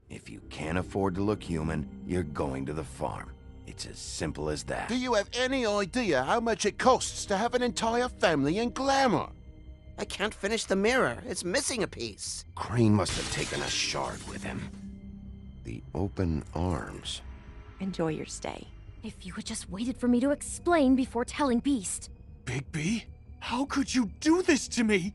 If you can't afford to look human, you're going to the farm. It's as simple as that. Do you have any idea how much it costs to have an entire family in glamour? I can't finish the mirror. It's missing a piece. Crane must have taken a shard with him. The open arms. Enjoy your stay. If you had just waited for me to explain before telling Beast. Bigby? How could you do this to me?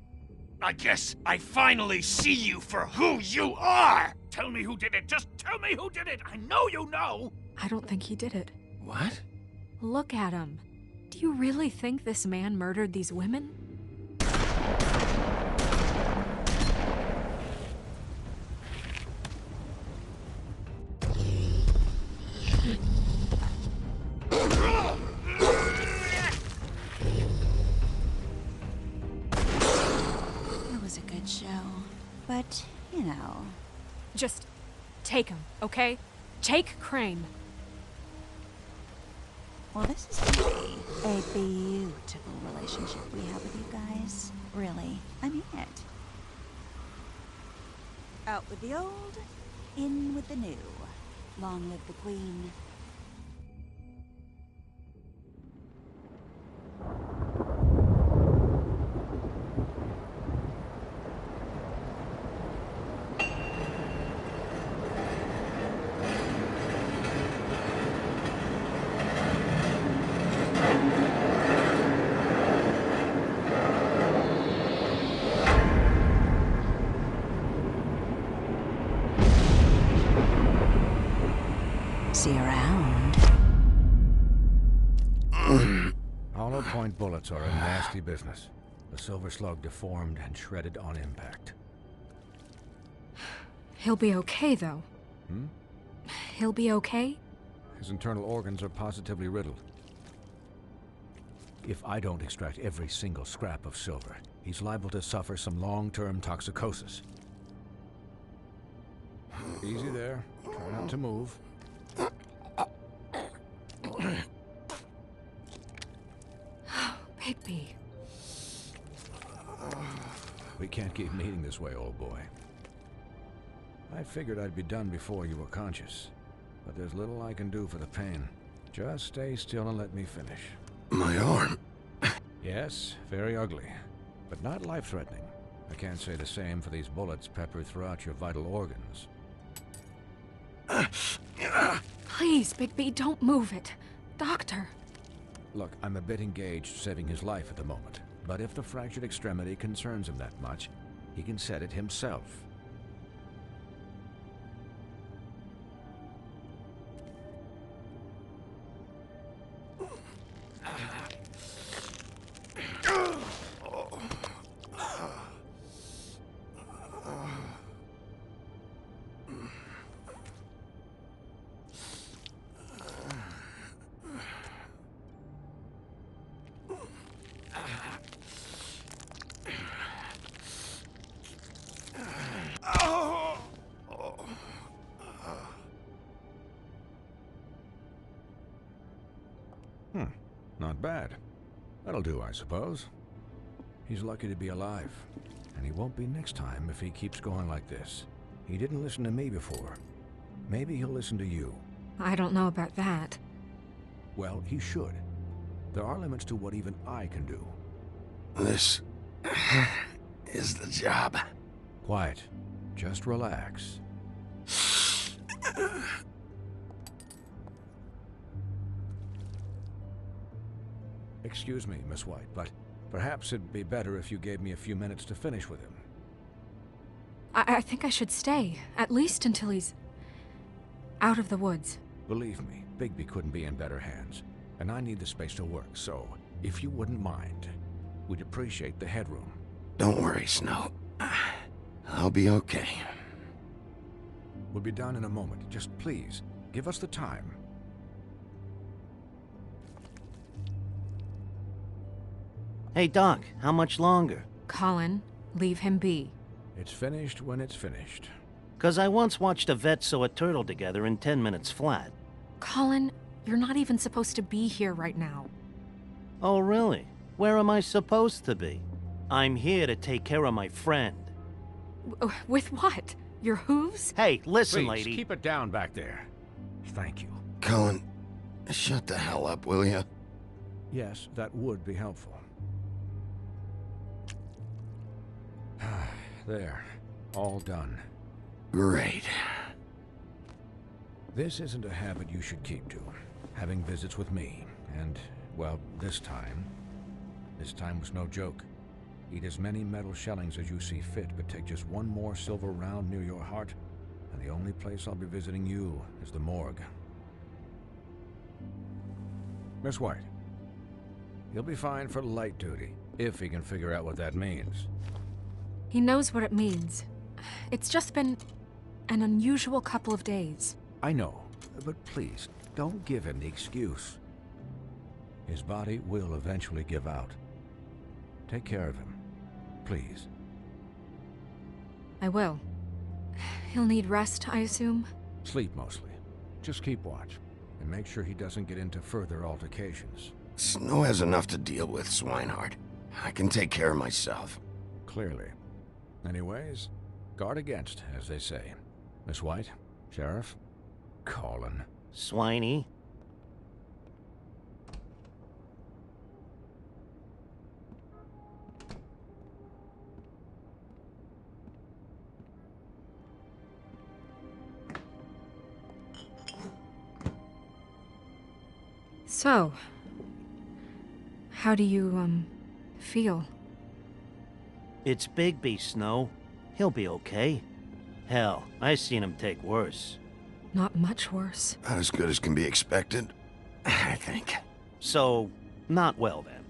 I guess I finally see you for who you are! Tell me who did it! Just tell me who did it! I know you know! I don't think he did it. What? Look at him. Do you really think this man murdered these women? It was a good show. But, you know... Just take him, okay? Take Crane. Well, this is really a beautiful relationship we have with you guys. Really. I mean it. Out with the old, in with the new. Long live the Queen. See you around. Hollow point bullets are a nasty business. The Silver Slug deformed and shredded on impact. He'll be okay, though. Hmm? He'll be okay? His internal organs are positively riddled. If I don't extract every single scrap of silver, he's liable to suffer some long-term toxicosis. Easy there. Try not to move. Bigby. We can't keep meeting this way, old boy. I figured I'd be done before you were conscious, but there's little I can do for the pain. Just stay still and let me finish. My arm. Yes, very ugly, but not life-threatening. I can't say the same for these bullets peppered throughout your vital organs. Please, Bigby, don't move it. Doctor. Look, I'm a bit engaged saving his life at the moment, but if the fractured extremity concerns him that much, he can set it himself. Not bad. That'll do, I suppose. He's lucky to be alive. And he won't be next time if he keeps going like this. He didn't listen to me before. Maybe he'll listen to you. I don't know about that. Well, he should. There are limits to what even I can do. This is the job. Quiet. Just relax. Excuse me, Miss White, but perhaps it'd be better if you gave me a few minutes to finish with him. I think I should stay, at least until he's out of the woods. Believe me, Bigby couldn't be in better hands, and I need the space to work, so if you wouldn't mind, we'd appreciate the headroom. Don't worry, Snow. I'll be okay. We'll be done in a moment. Just please, give us the time. Hey, Doc, how much longer? Colin, leave him be. It's finished when it's finished. 'Cause I once watched a vet sew a turtle together in 10 minutes flat. Colin, you're not even supposed to be here right now. Oh, really? Where am I supposed to be? I'm here to take care of my friend. With what? Your hooves? Hey, listen, Please, lady. keep it down back there. Thank you. Colin, shut the hell up, will you? Yes, that would be helpful. There. All done. Great. This isn't a habit you should keep to. Having visits with me. And, well, this time was no joke. Eat as many metal shellings as you see fit, but take just one more silver round near your heart, and the only place I'll be visiting you is the morgue. Miss White, he'll be fine for light duty, if he can figure out what that means. He knows what it means. It's just been an unusual couple of days. I know, but please, don't give him the excuse. His body will eventually give out. Take care of him, please. I will. He'll need rest, I assume? Sleep mostly. Just keep watch, and make sure he doesn't get into further altercations. Snow has enough to deal with, Swinehart. I can take care of myself. Clearly. Anyways, guard against, as they say. Miss White, Sheriff, Colin. Swiney. So, how do you, feel? It's Bigby, Snow. He'll be okay. Hell, I seen him take worse. Not much worse. Not as good as can be expected, I think. So, not well then.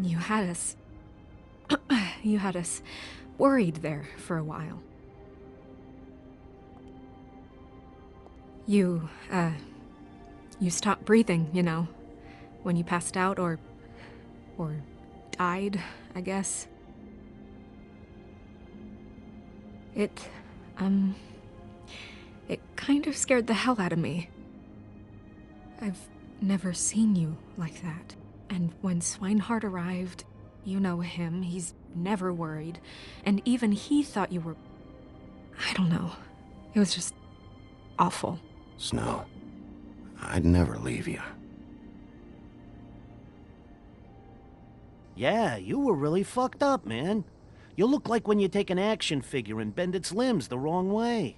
You had us... you had us worried there for a while. You stopped breathing, you know, when you passed out or died, I guess. It kind of scared the hell out of me. I've never seen you like that. And when Swinehart arrived, you know him, he's never worried. And even he thought you were... I don't know. It was just awful. Snow, I'd never leave you. Yeah, you were really fucked up, man. You look like when you take an action figure and bend its limbs the wrong way.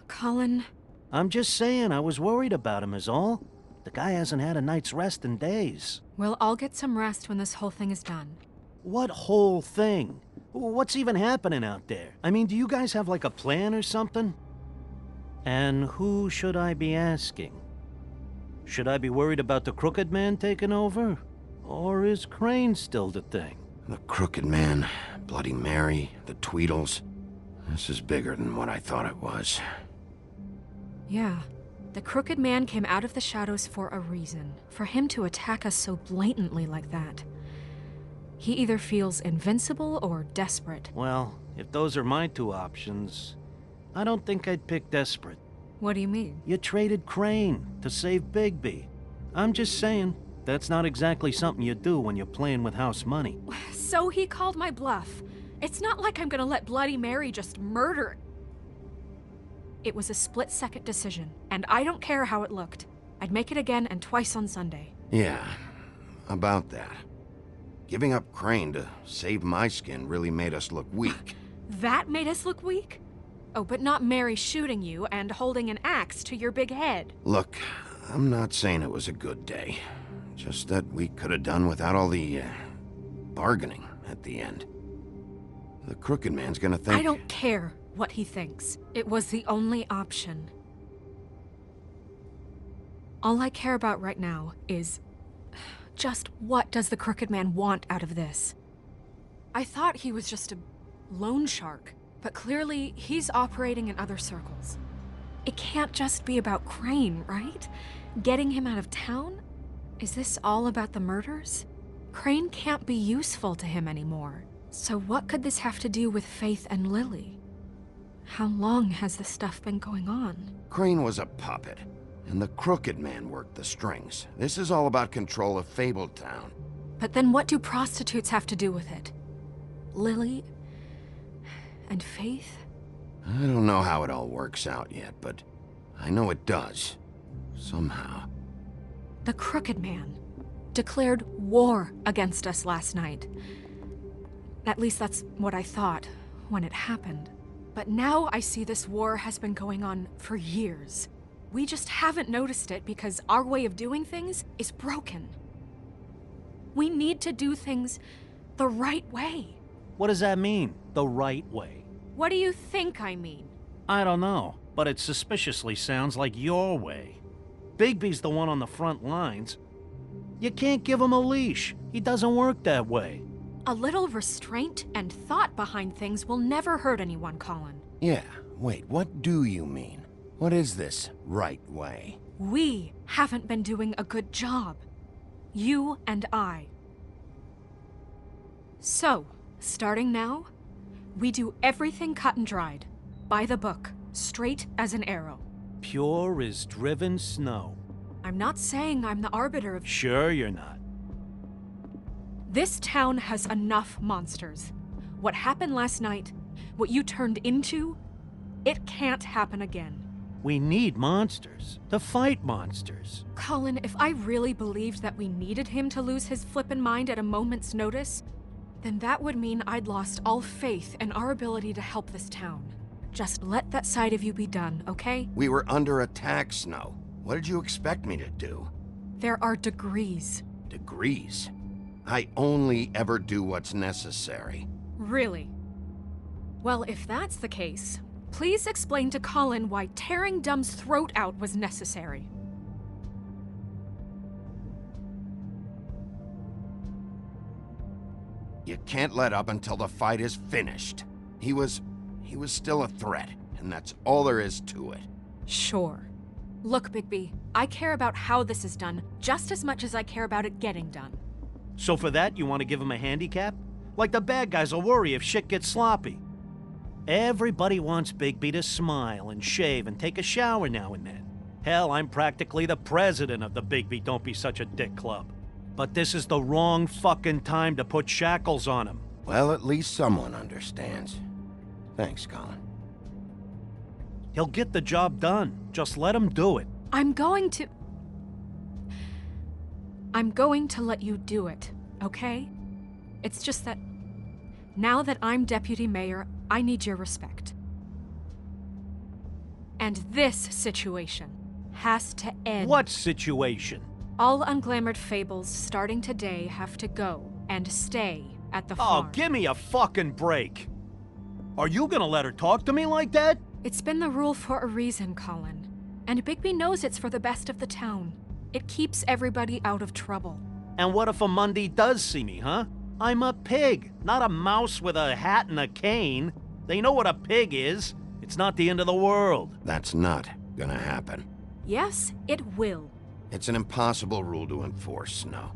Colin... I'm just saying, I was worried about him is all. The guy hasn't had a night's rest in days. We'll all get some rest when this whole thing is done. What whole thing? What's even happening out there? I mean, do you guys have like a plan or something? And who should I be asking? Should I be worried about the Crooked Man taking over? Or is Crane still the thing? The Crooked Man, Bloody Mary, the Tweedles. This is bigger than what I thought it was. Yeah. The Crooked Man came out of the shadows for a reason. For him to attack us so blatantly like that. He either feels invincible or desperate. Well, if those are my two options, I don't think I'd pick desperate. What do you mean? You traded Crane to save Bigby. I'm just saying, that's not exactly something you do when you're playing with house money. So he called my bluff. It's not like I'm gonna let Bloody Mary just murder. It was a split-second decision, and I don't care how it looked. I'd make it again and twice on Sunday. Yeah, about that. Giving up Crane to save my skin really made us look weak. That made us look weak? Oh, but not Mary shooting you and holding an axe to your big head. Look, I'm not saying it was a good day. Just that we could have done without all the, bargaining at the end. The Crooked Man's gonna think... I don't care what he thinks. It was the only option. All I care about right now is... just what does the Crooked Man want out of this? I thought he was just a loan shark, but clearly he's operating in other circles. It can't just be about Crane, right? Getting him out of town? Is this all about the murders? Crane can't be useful to him anymore. So what could this have to do with Faith and Lily? How long has this stuff been going on? Crane was a puppet, and the Crooked Man worked the strings. This is all about control of Fabletown. But then what do prostitutes have to do with it? Lily and Faith? I don't know how it all works out yet, but I know it does. Somehow. The Crooked Man declared war against us last night. At least that's what I thought when it happened. But now I see this war has been going on for years. We just haven't noticed it because our way of doing things is broken. We need to do things the right way. What does that mean, the right way? What do you think I mean? I don't know, but it suspiciously sounds like your way. Bigby's the one on the front lines. You can't give him a leash. He doesn't work that way. A little restraint and thought behind things will never hurt anyone, Colin. Yeah, wait, what do you mean? What is this right way? We haven't been doing a good job. You and I. So, starting now, we do everything cut and dried. By the book, straight as an arrow. Pure as driven snow. I'm not saying I'm the arbiter of... Sure you're not. This town has enough monsters. What happened last night, what you turned into, it can't happen again. We need monsters to fight monsters. Colin, if I really believed that we needed him to lose his flippin' mind at a moment's notice, then that would mean I'd lost all faith in our ability to help this town. Just let that side of you be done, okay? We were under attack, Snow. What did you expect me to do? There are degrees. Degrees? I only ever do what's necessary. Really? Well, if that's the case, please explain to Colin why tearing Dumb's throat out was necessary. You can't let up until the fight is finished. He was still a threat, and that's all there is to it. Sure. Look, Bigby, I care about how this is done just as much as I care about it getting done. So for that, you want to give him a handicap? Like the bad guys will worry if shit gets sloppy. Everybody wants Bigby to smile and shave and take a shower now and then. Hell, I'm practically the president of the Bigby Don't Be Such a Dick Club. But this is the wrong fucking time to put shackles on him. Well, at least someone understands. Thanks, Colin. He'll get the job done. Just let him do it. I'm going to let you do it, okay? It's just that now that I'm deputy mayor, I need your respect. And this situation has to end. What situation? All unglamored fables starting today have to go and stay at the farm. Oh, give me a fucking break. Are you gonna let her talk to me like that? It's been the rule for a reason, Colin. And Bigby knows it's for the best of the town. It keeps everybody out of trouble. And what if a Mundy does see me, huh? I'm a pig, not a mouse with a hat and a cane. They know what a pig is. It's not the end of the world. That's not gonna happen. Yes, it will. It's an impossible rule to enforce, Snow.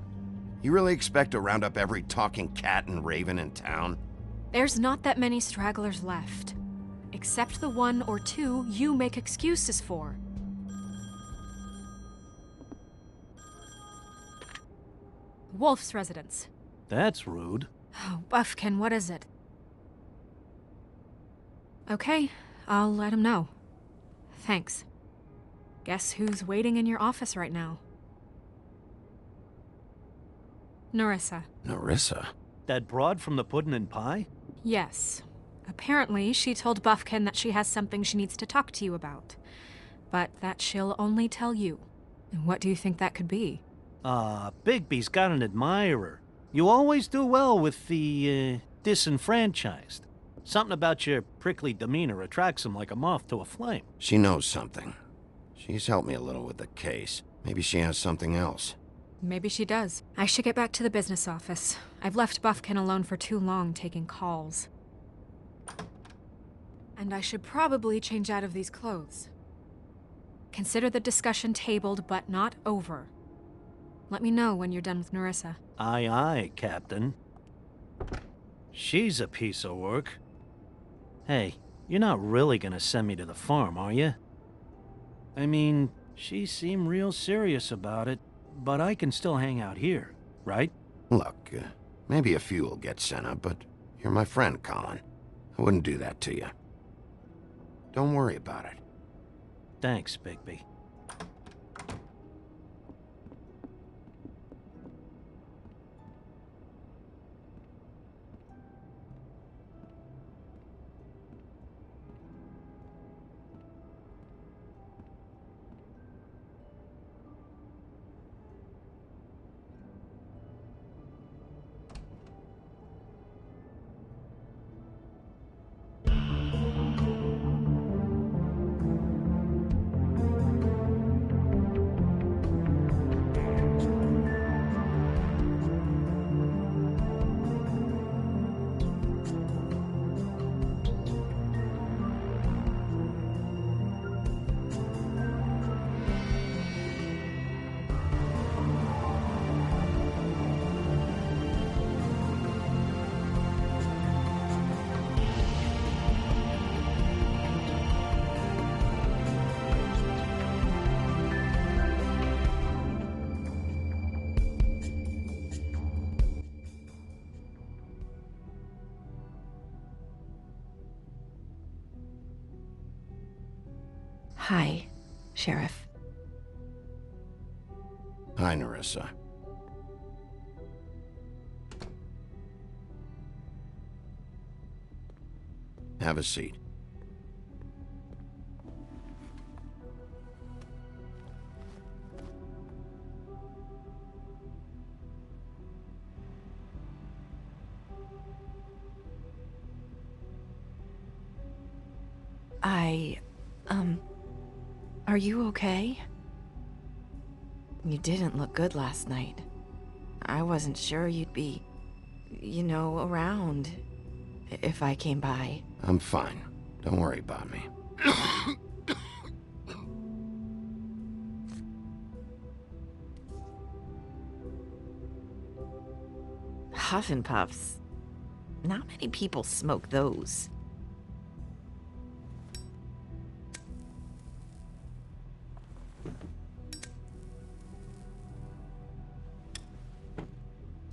You really expect to round up every talking cat and raven in town? There's not that many stragglers left. except the one or two you make excuses for. Wolf's residence. That's rude. Oh, Buffkin, what is it? Okay, I'll let him know. Thanks. Guess who's waiting in your office right now? Nerissa. Nerissa? That broad from the Puddin' and Pie? Yes. Apparently, she told Buffkin that she has something she needs to talk to you about. But that she'll only tell you. And what do you think that could be? Bigby's got an admirer. You always do well with the, disenfranchised. Something about your prickly demeanor attracts him like a moth to a flame. She knows something. She's helped me a little with the case. Maybe she has something else. Maybe she does. I should get back to the business office. I've left Buffkin alone for too long taking calls. And I should probably change out of these clothes. Consider the discussion tabled, but not over. Let me know when you're done with Nerissa. Aye, aye, Captain. She's a piece of work. Hey, you're not really gonna send me to the farm, are you? I mean, she seemed real serious about it, but I can still hang out here, right? Look, maybe a few will get sent up, but you're my friend, Colin. I wouldn't do that to you. Don't worry about it. Thanks, Bigby. Hi, Sheriff. Hi, Nerissa. Have a seat. Are you okay? You didn't look good last night. I wasn't sure you'd be, around if I came by. I'm fine. Don't worry about me. Huff and Puffs. Not many people smoke those.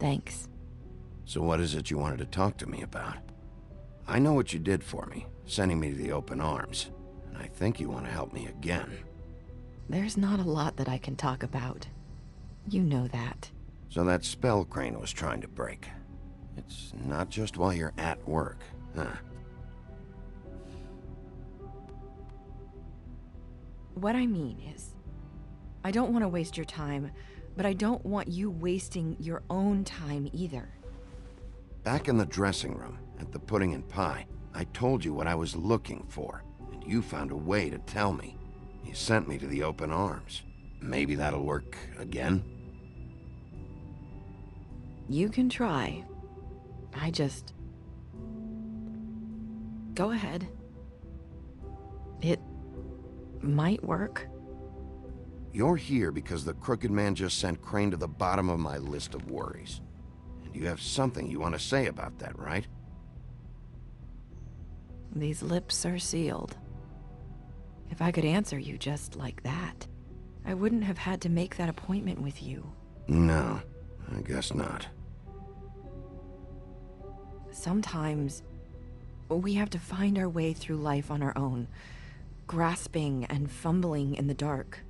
Thanks. So what is it you wanted to talk to me about? I know what you did for me, sending me to the Open Arms, and I think you want to help me again. There's not a lot that I can talk about. You know that. So that spell Crane was trying to break. It's not just while you're at work, huh? What I mean is, I don't want to waste your time, but I don't want you wasting your own time either. Back in the dressing room, at the Pudding and Pie, I told you what I was looking for, and you found a way to tell me. You sent me to the Open Arms. Maybe that'll work again? You can try. I just... Go ahead. It might work. You're here because the Crooked Man just sent Crane to the bottom of my list of worries. And you have something you want to say about that, right? These lips are sealed. If I could answer you just like that, I wouldn't have had to make that appointment with you. No, I guess not. Sometimes, we have to find our way through life on our own, grasping and fumbling in the dark.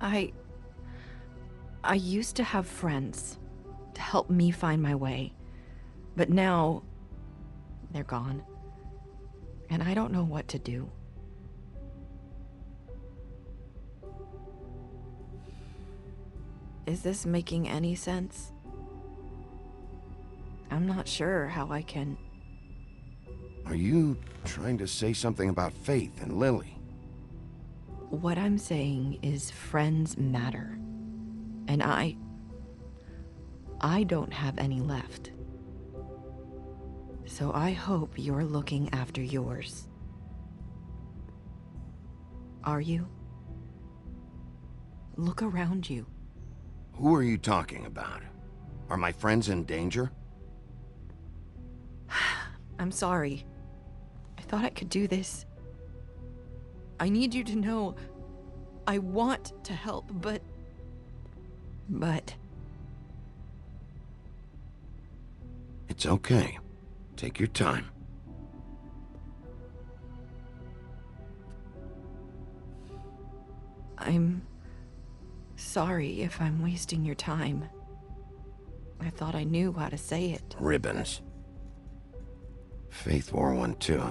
I used to have friends to help me find my way, but now they're gone, and I don't know what to do. Is this making any sense? I'm not sure how I can... Are you trying to say something about Faith and Lily? What I'm saying is friends matter. And I don't have any left. So I hope you're looking after yours. Are you? Look around you. Who are you talking about? Are my friends in danger? I'm sorry. I thought I could do this. I need you to know I want to help, but... It's okay. Take your time. I'm sorry if I'm wasting your time. I thought I knew how to say it. Ribbons. Faith wore one too.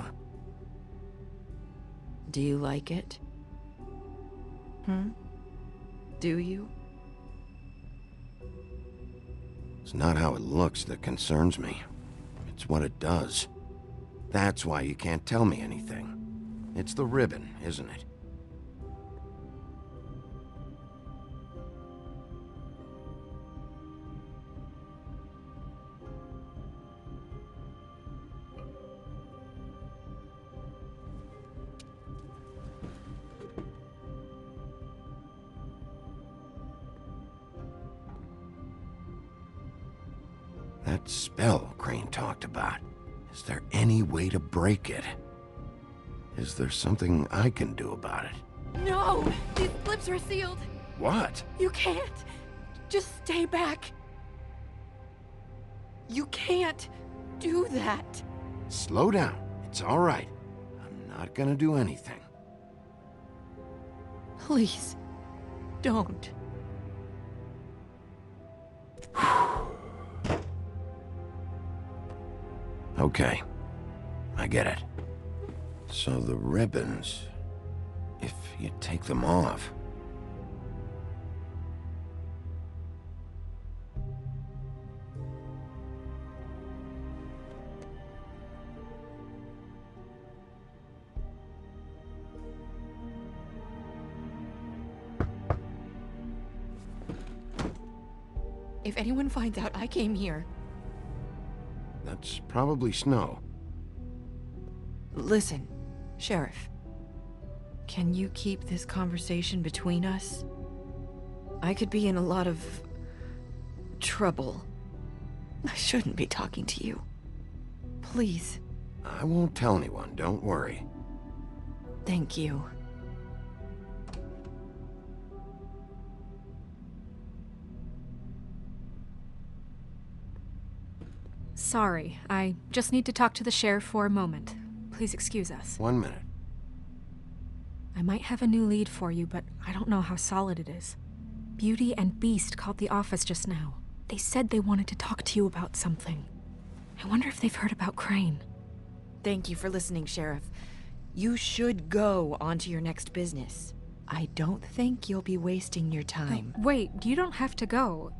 Do you like it? Do you? It's not how it looks that concerns me. It's what it does. That's why you can't tell me anything. It's the ribbon, isn't it? That spell Crane talked about. Is there any way to break it? Is there something I can do about it? No! These lips are sealed! What? You can't! Just stay back! You can't do that! Slow down. It's all right. I'm not gonna do anything. Please, don't. Okay. I get it. So the ribbons... if you take them off... If anyone finds out I came here... That's probably Snow. Listen, Sheriff. Can you keep this conversation between us? I could be in a lot of... trouble. I shouldn't be talking to you. Please. I won't tell anyone, don't worry. Thank you. Sorry, I just need to talk to the sheriff for a moment. Please excuse us. 1 minute. I might have a new lead for you, but I don't know how solid it is. Beauty and Beast called the office just now. They said they wanted to talk to you about something. I wonder if they've heard about Crane. Thank you for listening, Sheriff. You should go on to your next business. I don't think you'll be wasting your time. Wait, you don't have to go.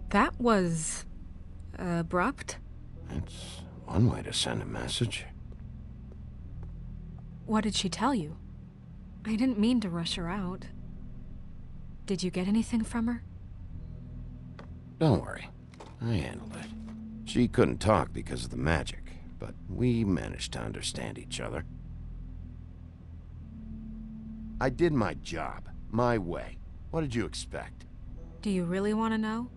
That was... abrupt? It's one way to send a message. What did she tell you? I didn't mean to rush her out. Did you get anything from her? Don't worry. I handled it. She couldn't talk because of the magic, but we managed to understand each other. I did my job, my way. What did you expect? Do you really want to know?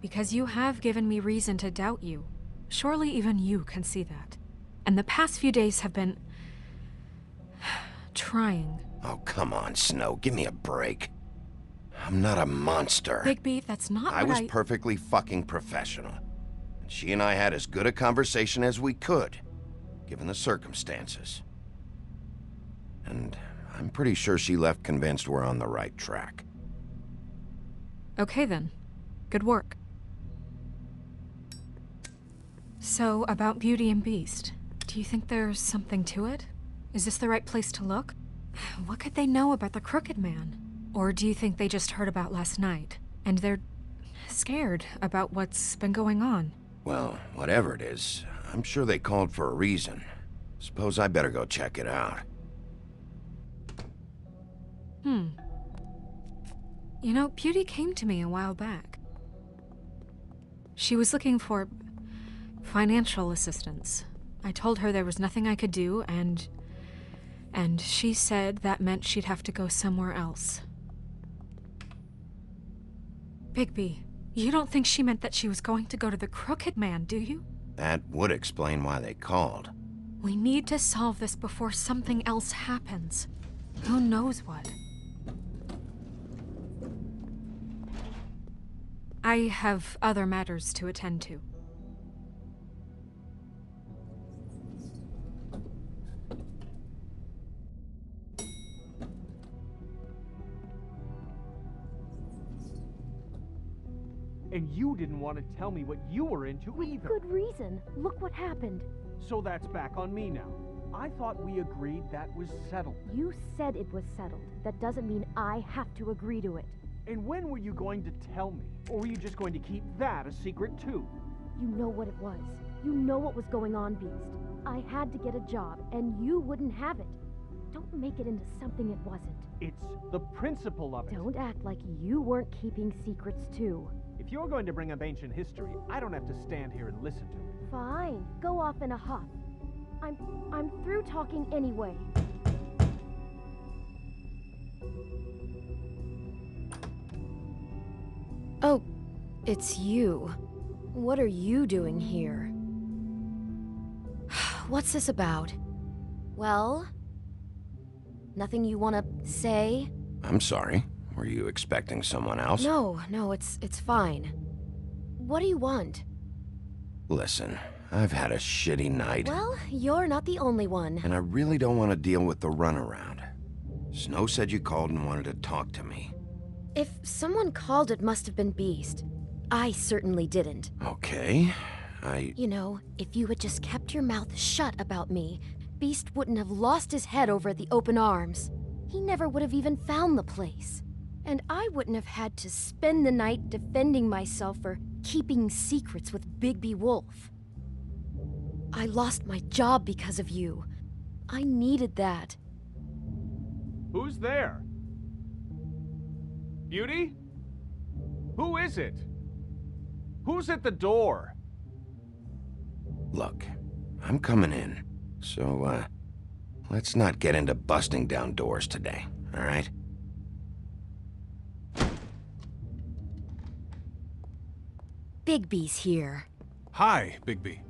Because you have given me reason to doubt you. Surely even you can see that. And the past few days have been... trying. Oh, come on, Snow. Give me a break. I'm not a monster. Bigby, that's not I what was perfectly fucking professional. And she and I had as good a conversation as we could, given the circumstances. And I'm pretty sure she left convinced we're on the right track. Okay then. Good work. So, about Beauty and Beast, do you think there's something to it? Is this the right place to look? What could they know about the Crooked Man? Or do you think they just heard about last night, and they're scared about what's been going on? Well, whatever it is, I'm sure they called for a reason. Suppose I better go check it out. You know, Beauty came to me a while back. She was looking for financial assistance. I told her there was nothing I could do, and she said that meant she'd have to go somewhere else. Bigby, you don't think she meant that she was going to go to the Crooked Man, do you? That would explain why they called. We need to solve this before something else happens. Who knows what? I have other matters to attend to. And you didn't want to tell me what you were into either. Good reason. Look what happened. So that's back on me now. I thought we agreed that was settled. You said it was settled. That doesn't mean I have to agree to it. And when were you going to tell me? Or were you just going to keep that a secret too? You know what it was. You know what was going on, Beast. I had to get a job, and you wouldn't have it. Don't make it into something it wasn't. It's the principle of it. Don't act like you weren't keeping secrets too. If you're going to bring up ancient history, I don't have to stand here and listen to it. Fine. Go off in a huff. I'm through talking anyway. Oh, it's you. What are you doing here? What's this about? Well? Nothing you want to say? I'm sorry. Were you expecting someone else? No, it's fine. What do you want? Listen, I've had a shitty night. Well, you're not the only one. And I really don't want to deal with the runaround. Snow said you called and wanted to talk to me. If someone called, it must have been Beast. I certainly didn't. Okay, You know, if you had just kept your mouth shut about me, Beast wouldn't have lost his head over at the Open Arms. He never would have even found the place. And I wouldn't have had to spend the night defending myself for keeping secrets with Bigby Wolf. I lost my job because of you. I needed that. Who's there? Beauty? Who is it? Who's at the door? Look, I'm coming in. So, let's not get into busting down doors today, all right? Bigby's here. Hi, Bigby.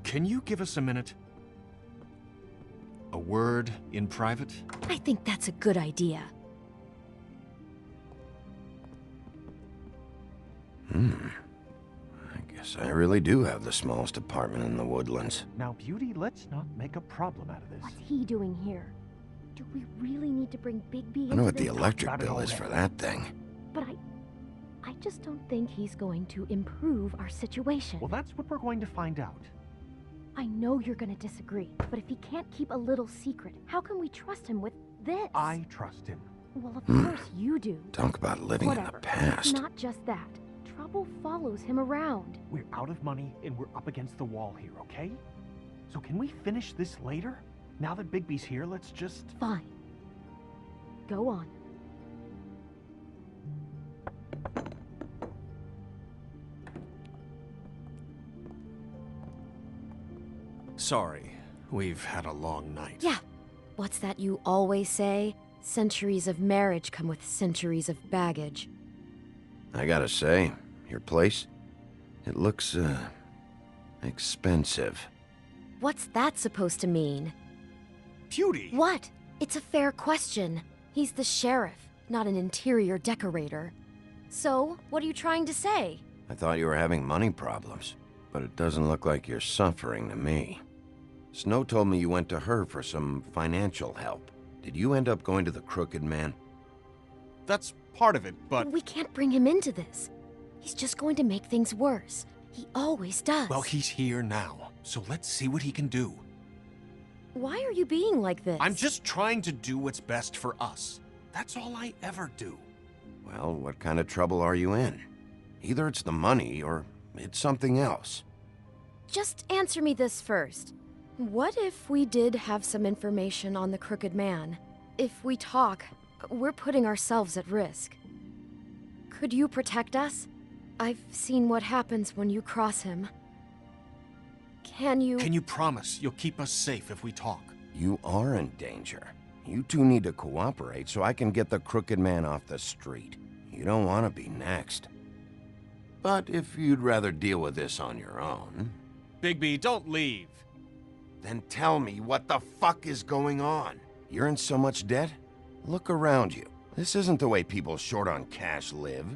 Can you give us a minute? A word in private? I think that's a good idea. I guess I really do have the smallest apartment in the Woodlands. Now, Beauty, let's not make a problem out of this. What's he doing here? Do we really need to bring Bigby into I know what the this? electric bill is for that thing. But I just don't think he's going to improve our situation. Well, that's what we're going to find out. I know you're going to disagree, but if he can't keep a little secret, how can we trust him with this? I trust him. Well, of course you do. Talk about living in Whatever. the past. Not just that. Trouble follows him around. We're out of money and we're up against the wall here, okay? So can we finish this later? Now that Bigby's here, let's just... Fine. Go on. Sorry, we've had a long night. Yeah. What's that you always say? Centuries of marriage come with centuries of baggage. I gotta say, your place, it looks, expensive. What's that supposed to mean? Beauty! What? It's a fair question. He's the sheriff, not an interior decorator. So, what are you trying to say? I thought you were having money problems, but it doesn't look like you're suffering to me. Snow told me you went to her for some financial help. Did you end up going to the Crooked Man? That's part of it, but... We can't bring him into this. He's just going to make things worse. He always does. Well, he's here now, so let's see what he can do. Why are you being like this? I'm just trying to do what's best for us. That's all I ever do. Well, what kind of trouble are you in? Either it's the money, or it's something else. Just answer me this first. What if we did have some information on the Crooked Man? If we talk, we're putting ourselves at risk. Could you protect us? I've seen what happens when you cross him. Can you promise you'll keep us safe if we talk? You are in danger. You two need to cooperate so I can get the Crooked Man off the street. You don't want to be next. But if you'd rather deal with this on your own... Bigby, don't leave. Then tell me what the fuck is going on. You're in so much debt? Look around you. This isn't the way people short on cash live.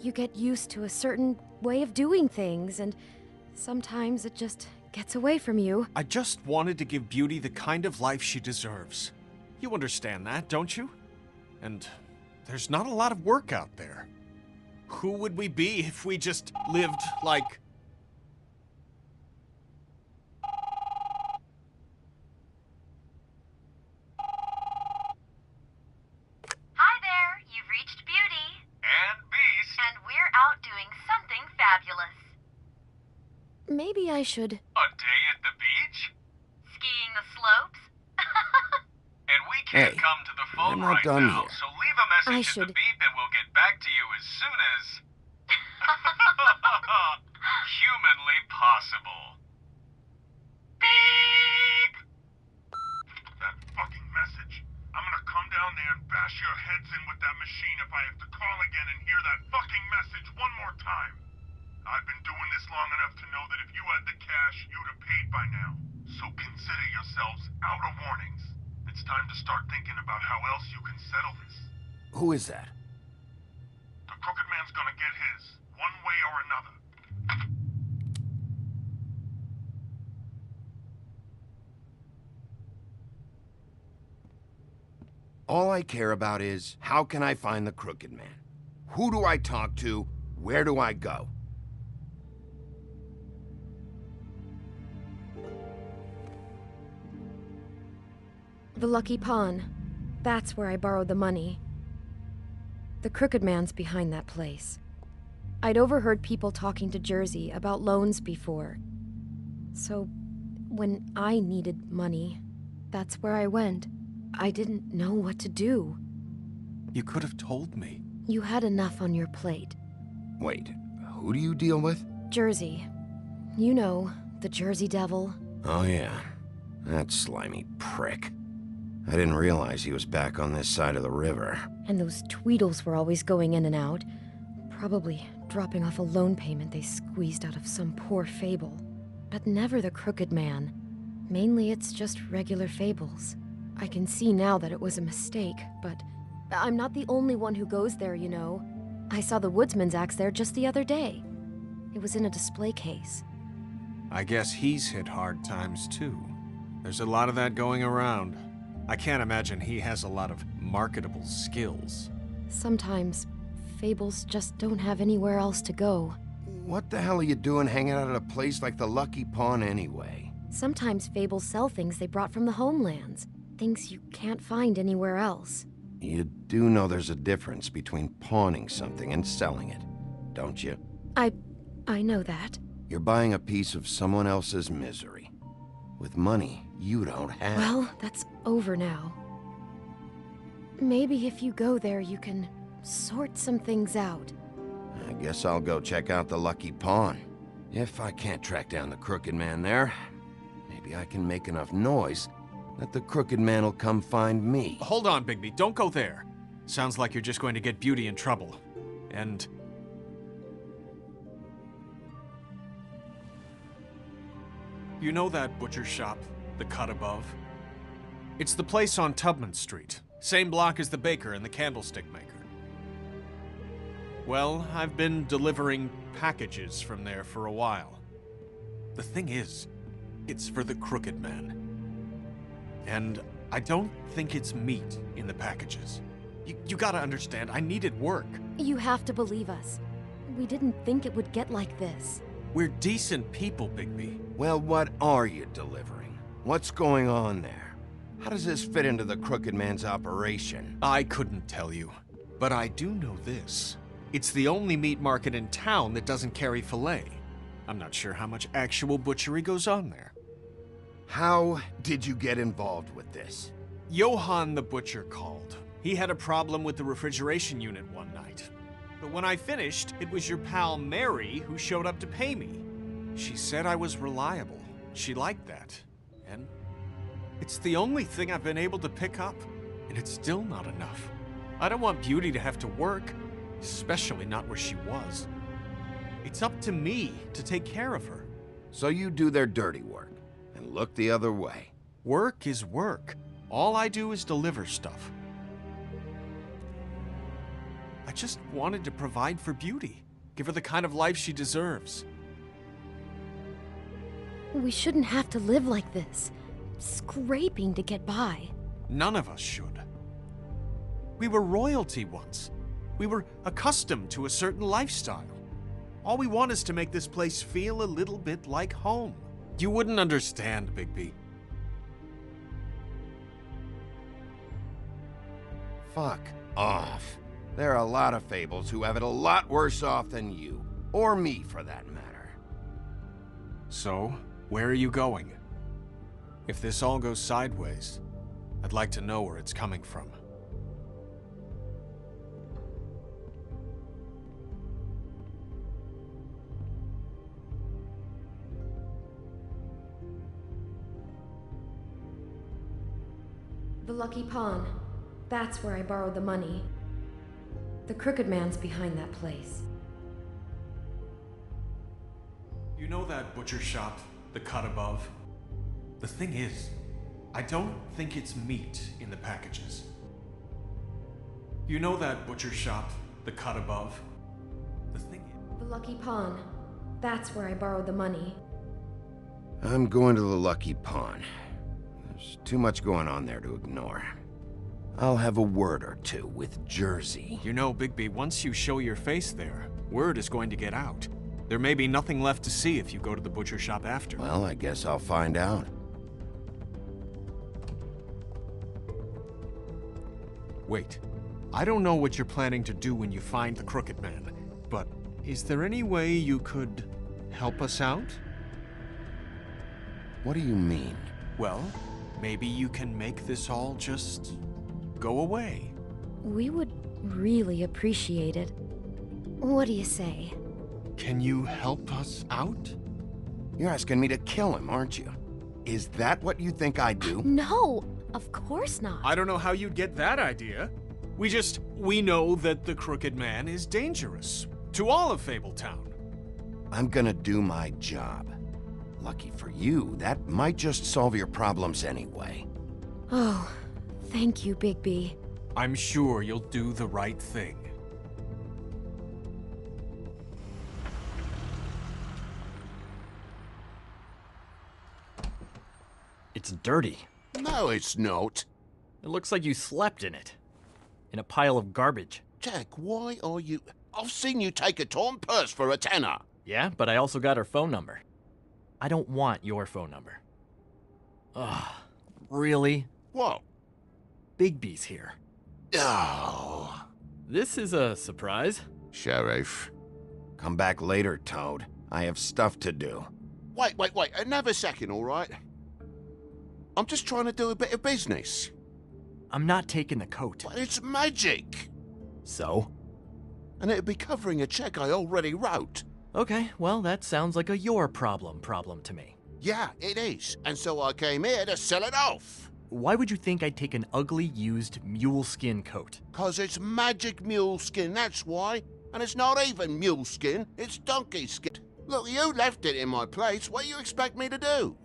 You get used to a certain way of doing things, and sometimes it just gets away from you. I just wanted to give Beauty the kind of life she deserves. You understand that, don't you? And there's not a lot of work out there. Who would we be if we just lived like... Hi there, you've reached Beauty. And Beast. And we're out doing something fabulous. Maybe I should... A day at the beach? Skiing the slopes? And we can't come to the phone I'm not right done now, here. so leave a message at the beep and we'll get back to you as soon as... humanly possible. Beep! That fucking message. I'm gonna come down there and bash your heads in with that machine if I have to call again and hear that fucking message one more time. I've been doing this long enough to know that if you had the cash, you'd have paid by now. So consider yourselves out of warnings. It's time to start thinking about how else you can settle this. Who is that? The Crooked Man's gonna get his, one way or another. All I care about is, how can I find the Crooked Man? Who do I talk to? Where do I go? The Lucky Pawn. That's where I borrowed the money. The Crooked Man's behind that place. I'd overheard people talking to Jersey about loans before. So, when I needed money, that's where I went. I didn't know what to do. You could have told me. You had enough on your plate. Wait, who do you deal with? Jersey. You know, the Jersey Devil. Oh yeah, that slimy prick. I didn't realize he was back on this side of the river. And those Tweedles were always going in and out. Probably dropping off a loan payment they squeezed out of some poor fable. But never the Crooked Man. Mainly it's just regular fables. I can see now that it was a mistake, but I'm not the only one who goes there, you know. I saw the Woodsman's axe there just the other day. It was in a display case. I guess he's hit hard times too. There's a lot of that going around. I can't imagine he has a lot of marketable skills. Sometimes, fables just don't have anywhere else to go. What the hell are you doing hanging out at a place like the Lucky Pawn anyway? Sometimes fables sell things they brought from the homelands. Things you can't find anywhere else. You do know there's a difference between pawning something and selling it, don't you? I know that. You're buying a piece of someone else's misery. With money you don't have. Well, that's over now. Maybe if you go there, you can sort some things out. I guess I'll go check out the Lucky Pawn. If I can't track down the Crooked Man there, maybe I can make enough noise that the Crooked Man will come find me. Hold on, Bigby. Don't go there. Sounds like you're just going to get Beauty in trouble. And You know that butcher shop, the cut above? It's the place on Tubman Street, same block as the baker and the candlestick maker. Well, I've been delivering packages from there for a while. The thing is, it's for the Crooked Man. And I don't think it's meat in the packages. You gotta understand, I needed work. You have to believe us. We didn't think it would get like this. We're decent people, Bigby. Well, what are you delivering? What's going on there? How does this fit into the Crooked Man's operation? I couldn't tell you, but I do know this. It's the only meat market in town that doesn't carry filet. I'm not sure how much actual butchery goes on there. How did you get involved with this? Johann the butcher called. He had a problem with the refrigeration unit one night. But when I finished, it was your pal Mary who showed up to pay me. She said I was reliable. She liked that. And it's the only thing I've been able to pick up. And it's still not enough. I don't want Beauty to have to work, especially not where she was. It's up to me to take care of her. So you do their dirty work and look the other way. Work is work. All I do is deliver stuff. I just wanted to provide for Beauty. Give her the kind of life she deserves. We shouldn't have to live like this, scraping to get by. None of us should. We were royalty once. We were accustomed to a certain lifestyle. All we want is to make this place feel a little bit like home. You wouldn't understand, Bigby. Fuck off. There are a lot of fables who have it a lot worse off than you. Or me, for that matter. So, where are you going? If this all goes sideways, I'd like to know where it's coming from. The Lucky Pawn. That's where I borrowed the money. The Crooked Man's behind that place. You know that butcher shop, the cut above? The thing is, I don't think it's meat in the packages. You know that butcher shop, the cut above? The thing is... The Lucky Pawn. That's where I borrowed the money. I'm going to the Lucky Pawn. There's too much going on there to ignore. I'll have a word or two with Jersey. You know, Bigby, once you show your face there, word is going to get out. There may be nothing left to see if you go to the butcher shop after. Well, I guess I'll find out. Wait. I don't know what you're planning to do when you find the Crooked Man, but is there any way you could help us out? What do you mean? Well, maybe you can make this all just go away. We would really appreciate it. What do you say? Can you help us out? You're asking me to kill him, aren't you? Is that what you think I do? No, of course not. I don't know how you'd get that idea. We know that the Crooked Man is dangerous. To all of Fabletown. I'm gonna do my job. Lucky for you, that might just solve your problems anyway. Oh, thank you, Bigby. I'm sure you'll do the right thing. It's dirty. No, it's not. It looks like you slept in it. In a pile of garbage. Jack, why are you... I've seen you take a torn purse for a tenner. Yeah, but I also got her phone number. I don't want your phone number. Ugh, really? What? Bigby's here. Oh. This is a surprise. Sheriff. Come back later, Toad. I have stuff to do. Wait. Another second, all right? I'm just trying to do a bit of business. I'm not taking the coat. But it's magic. So? And it'd be covering a check I already wrote. Okay, well, that sounds like a your problem to me. Yeah, it is. And so I came here to sell it off. Why would you think I'd take an ugly, used mule skin coat? 'Cause it's magic mule skin, that's why. And it's not even mule skin, it's donkey skin. Look, you left it in my place. What do you expect me to do?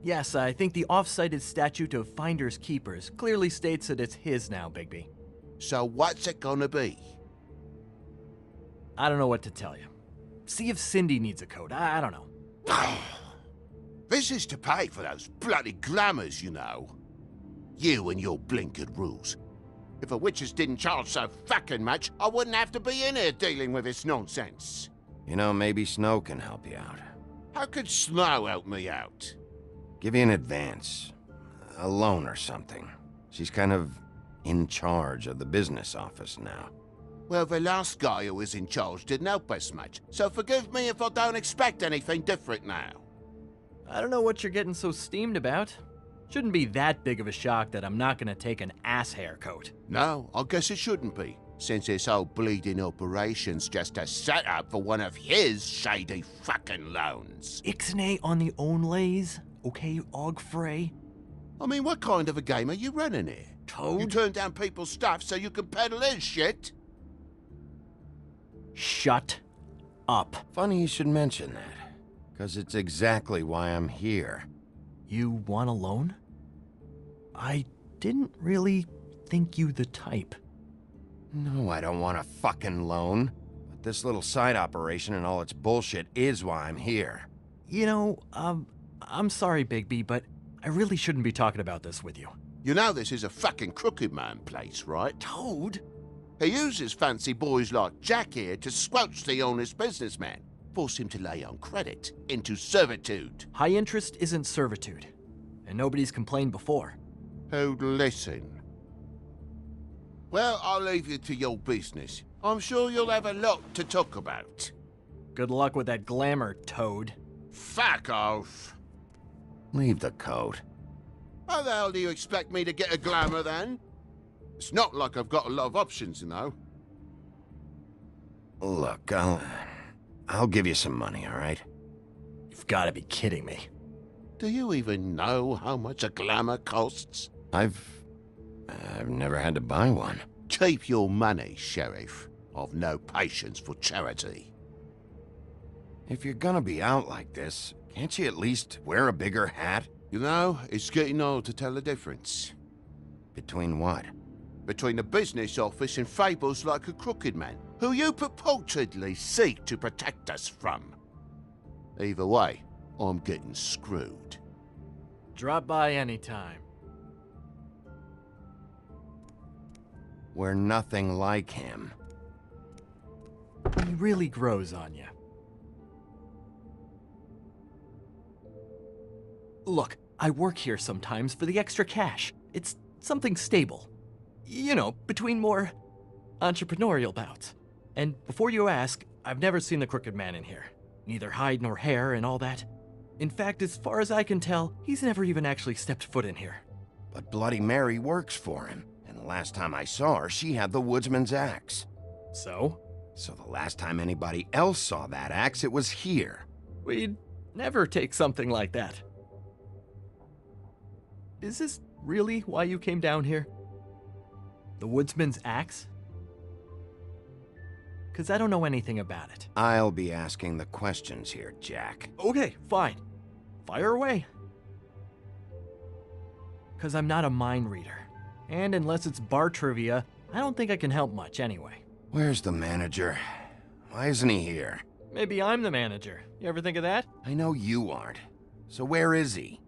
Yes, I think the off-cited statute of Finders Keepers clearly states that it's his now, Bigby. So what's it gonna be? I don't know what to tell you. See if Cindy needs a coat. I don't know. This is to pay for those bloody glamours, you know. You and your blinkered rules. If the witches didn't charge so fucking much, I wouldn't have to be in here dealing with this nonsense. You know, maybe Snow can help you out. How could Snow help me out? Give you an advance. A loan or something. She's kind of in charge of the business office now. Well, the last guy who was in charge didn't help us much, so forgive me if I don't expect anything different now. I don't know what you're getting so steamed about. Shouldn't be that big of a shock that I'm not gonna take an ass haircut. No, I guess it shouldn't be, since this whole bleeding operation's just a setup for one of his shady fucking loans. Ixnay on the own lays, okay, Ogfrey? I mean, what kind of a game are you running here? Toad? You turn down people's stuff so you can peddle his shit? Shut up. Funny you should mention that, because it's exactly why I'm here. You want a loan? I didn't really think you the type. No, I don't want a fucking loan. But this little side operation and all its bullshit is why I'm here. You know, I'm sorry, Bigby, but I really shouldn't be talking about this with you. You know this is a fucking crooked man place, right? Toad? He uses fancy boys like Jack here to squelch the honest businessman. Force him to lay on credit into servitude. High interest isn't servitude, and nobody's complained before. Who'd listen? Well, I'll leave you to your business. I'm sure you'll have a lot to talk about. Good luck with that glamour, Toad. Fuck off. Leave the coat. How the hell do you expect me to get a glamour then? It's not like I've got a lot of options, you know. Look, I'll give you some money, all right? You've got to be kidding me. Do you even know how much a glamour costs? I've never had to buy one. Keep your money, Sheriff. I've no patience for charity. If you're gonna be out like this, can't you at least wear a bigger hat? You know, it's getting old to tell the difference. Between what? Between the business office and fables like a crooked man, who you purportedly seek to protect us from. Either way, I'm getting screwed. Drop by anytime. We're nothing like him. He really grows on you. Look, I work here sometimes for the extra cash. It's something stable. You know, between more entrepreneurial bouts. And before you ask, I've never seen the crooked man in here. Neither hide nor hair and all that. In fact, as far as I can tell, he's never even actually stepped foot in here. But Bloody Mary works for him. And the last time I saw her, she had the woodsman's axe. So? So the last time anybody else saw that axe, it was here. We'd never take something like that. Is this really why you came down here? The woodsman's axe? 'Cause I don't know anything about it. I'll be asking the questions here, Jack. Okay, fine. Fire away. 'Cause I'm not a mind reader. And unless it's bar trivia, I don't think I can help much anyway. Where's the manager? Why isn't he here? Maybe I'm the manager. You ever think of that? I know you aren't. So where is he?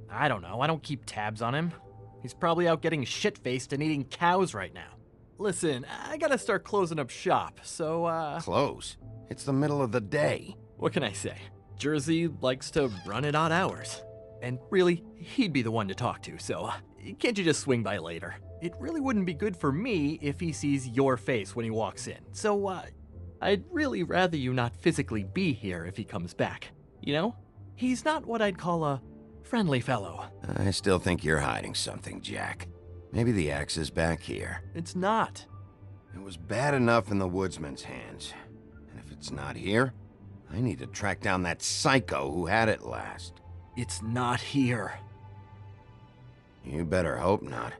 I don't know. I don't keep tabs on him. He's probably out getting shit-faced and eating cows right now. Listen, I gotta start closing up shop, so, Close? It's the middle of the day. What can I say? Jersey likes to run at odd hours. And really, he'd be the one to talk to, so can't you just swing by later? It really wouldn't be good for me if he sees your face when he walks in. So, I'd really rather you not physically be here if he comes back. You know? He's not what I'd call a friendly fellow. I still think you're hiding something, Jack. Maybe the axe is back here. It's not. It was bad enough in the woodsman's hands. And if it's not here, I need to track down that psycho who had it last. It's not here. You better hope not.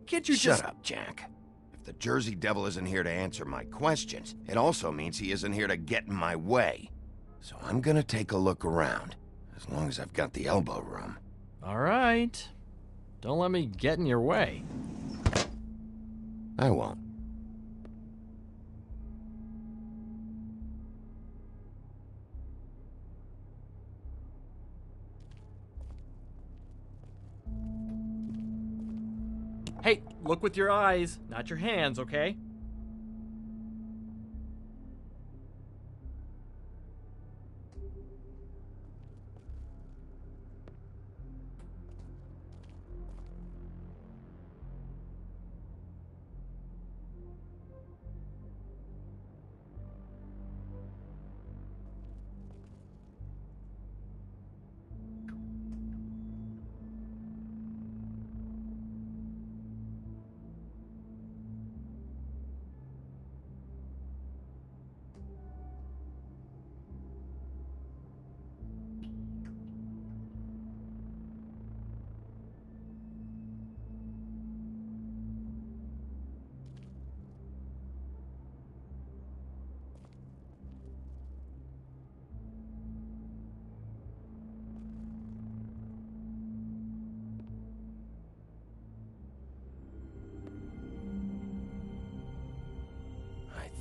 Can't you Shut up, Jack. If the Jersey Devil isn't here to answer my questions, it also means he isn't here to get in my way. So I'm gonna take a look around, as long as I've got the elbow room. All right. Don't let me get in your way. I won't. Hey, look with your eyes, not your hands, okay?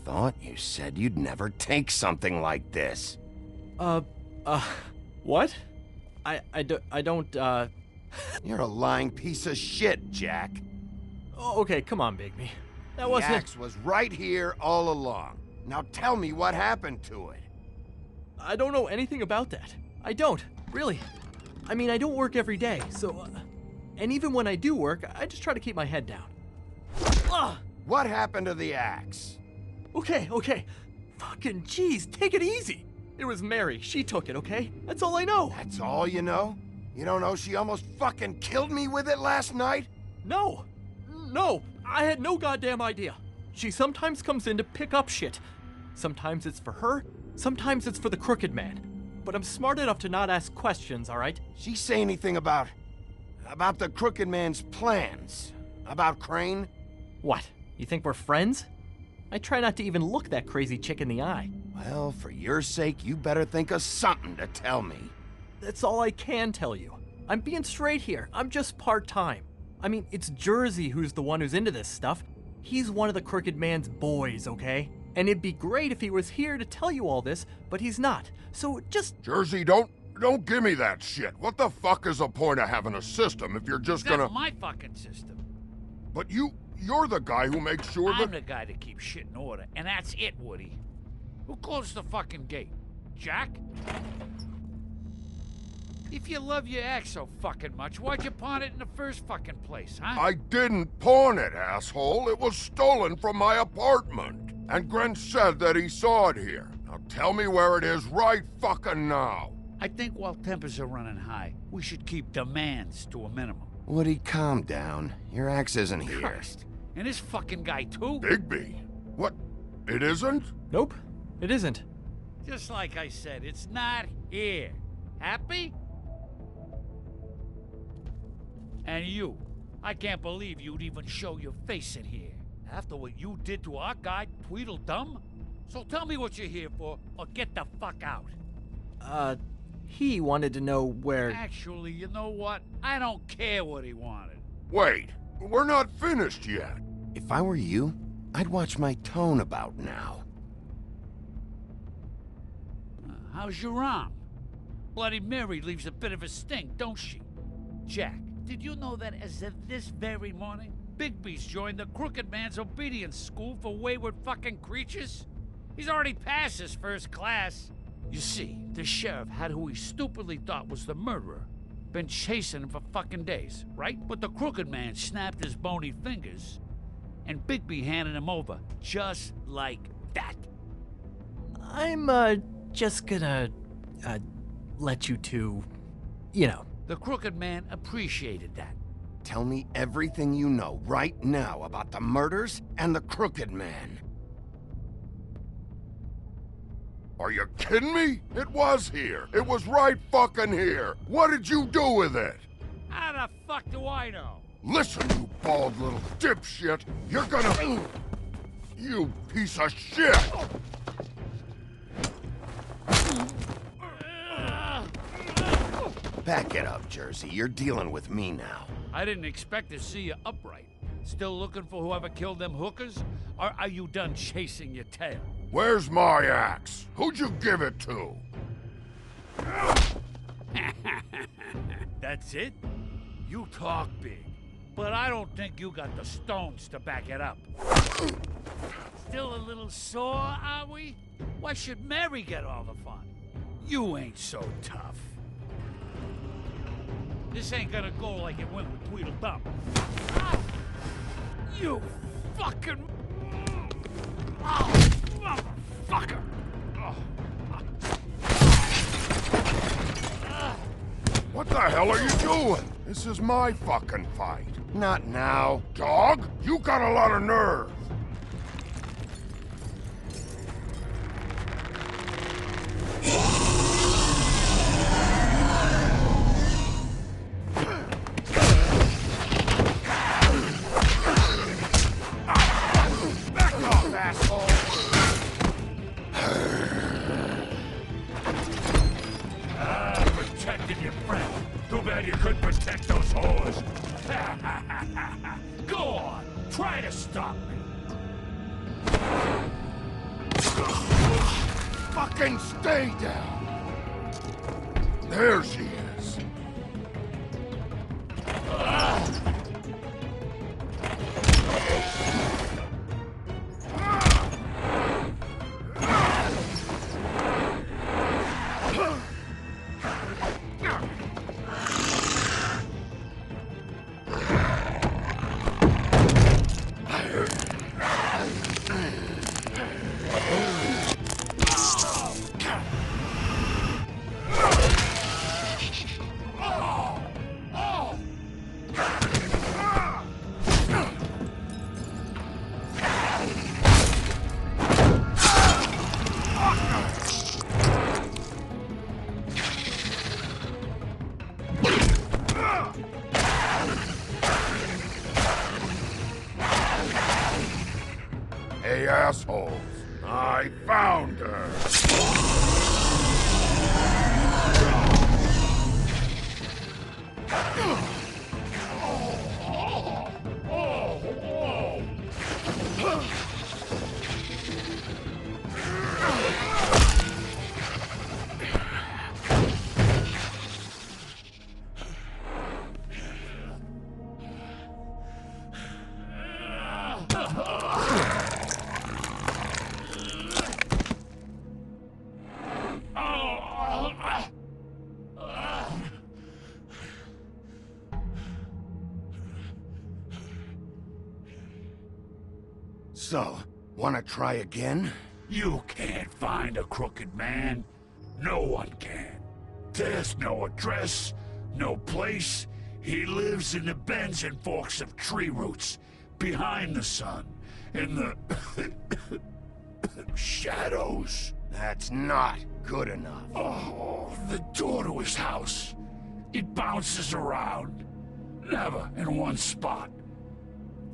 Thought you said you'd never take something like this. What? I don't, You're a lying piece of shit, Jack. Oh, okay, come on, Bigby. That wasn't... The axe was right here all along. Now tell me what happened to it. I don't know anything about that. I don't, really. I mean, I don't work every day, so... and even when I do work, I just try to keep my head down. What happened to the axe? Okay. Fucking jeez, take it easy. It was Mary. She took it, okay? That's all I know. That's all you know? You don't know she almost fucking killed me with it last night? No, I had no goddamn idea. She sometimes comes in to pick up shit. Sometimes it's for her, sometimes it's for the Crooked Man. But I'm smart enough to not ask questions, all right? She say anything about the Crooked Man's plans? About Crane? What, you think we're friends? I try not to even look that crazy chick in the eye. Well, for your sake, you better think of something to tell me. That's all I can tell you. I'm being straight here. I'm just part-time. I mean, it's Jersey who's the one who's into this stuff. He's one of the Crooked Man's boys, okay? And it'd be great if he was here to tell you all this, but he's not. So just... Jersey, don't give me that shit. What the fuck is the point of having a system if you're just gonna... That's my fucking system. But you're the guy who makes sure that... I'm the guy that keeps shit in order, and that's it, Woody. Who closed the fucking gate? Jack? If you love your ex so fucking much, why'd you pawn it in the first fucking place, huh? I didn't pawn it, asshole. It was stolen from my apartment. And Grant said that he saw it here. Now tell me where it is right fucking now. I think while tempers are running high, we should keep demands to a minimum. Woody, calm down. Your axe isn't here. Christ. And this fucking guy, too? Bigby? What? It isn't? Nope, it isn't. Just like I said, it's not here. Happy? And you. I can't believe you'd even show your face in here. After what you did to our guy, Tweedledum? So tell me what you're here for, or get the fuck out. He wanted to know where... Actually, you know what? I don't care what he wanted. Wait, we're not finished yet. If I were you, I'd watch my tone about now. How's your arm? Bloody Mary leaves a bit of a stink, don't she? Jack, did you know that as of this very morning, Bigby's joined the Crooked Man's obedience school for wayward fucking creatures? He's already passed his first class. You see, the sheriff had who he stupidly thought was the murderer. Been chasing him for fucking days, right? But the Crooked Man snapped his bony fingers, and Bigby handed him over, just like that. I'm, just gonna, let you two, you know. The Crooked Man appreciated that. Tell me everything you know right now about the murders and the Crooked Man. Are you kidding me? It was here. It was right fucking here. What did you do with it? How the fuck do I know? Listen, you bald little dipshit. You're gonna... You piece of shit! Back it up, Jersey. You're dealing with me now. I didn't expect to see you upright. Still looking for whoever killed them hookers? Or are you done chasing your tail? Where's my axe? Who'd you give it to? That's it? You talk big, but I don't think you got the stones to back it up. Still a little sore, are we? Why should Mary get all the fun? You ain't so tough. This ain't gonna go like it went with Tweedledum. Ah! You fucking... Oh, motherfucker! What the hell are you doing? This is my fucking fight. Not now. Dog, you got a lot of nerve. Back off, asshole! Protected your friend. Too bad you couldn't protect those whores. Go on, try to stop me. Fucking stay down. There she is. Hey, assholes. I found her. So, wanna try again? You can't find a crooked man. No one can. There's no address, no place. He lives in the bends and forks of tree roots, behind the sun, in the shadows. That's not good enough. Oh, the door to his house. It bounces around. Never in one spot.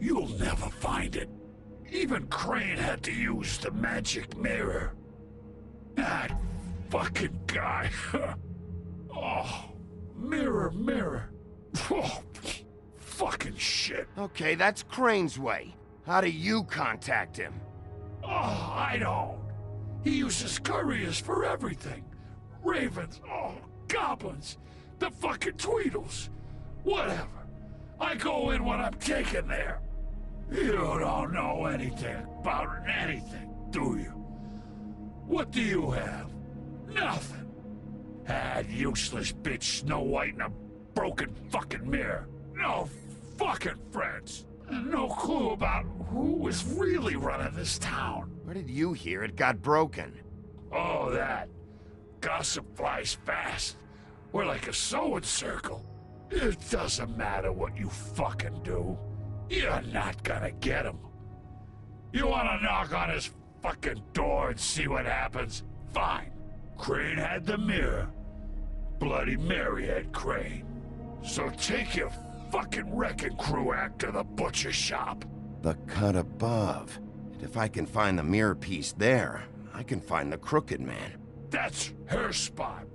You'll never find it. Even Crane had to use the magic mirror. That fucking guy. Oh, mirror, mirror. Oh, fucking shit. Okay, that's Crane's way. How do you contact him? Oh, I don't. He uses couriers for everything. Ravens, goblins, the fucking Tweedles. Whatever. I go in when I'm taken there. You don't know anything about anything, do you? What do you have? Nothing. Had useless bitch Snow White and a broken fucking mirror. No fucking friends. And no clue about who was really running this town. Where did you hear it got broken? Oh, that. Gossip flies fast. We're like a sewing circle. It doesn't matter what you fucking do. You're not gonna get him. You wanna knock on his fucking door and see what happens? Fine. Crane had the mirror. Bloody Mary had Crane. So take your fucking wrecking crew act to the butcher shop. The cut above. And if I can find the mirror piece there, I can find the crooked man. That's her spot.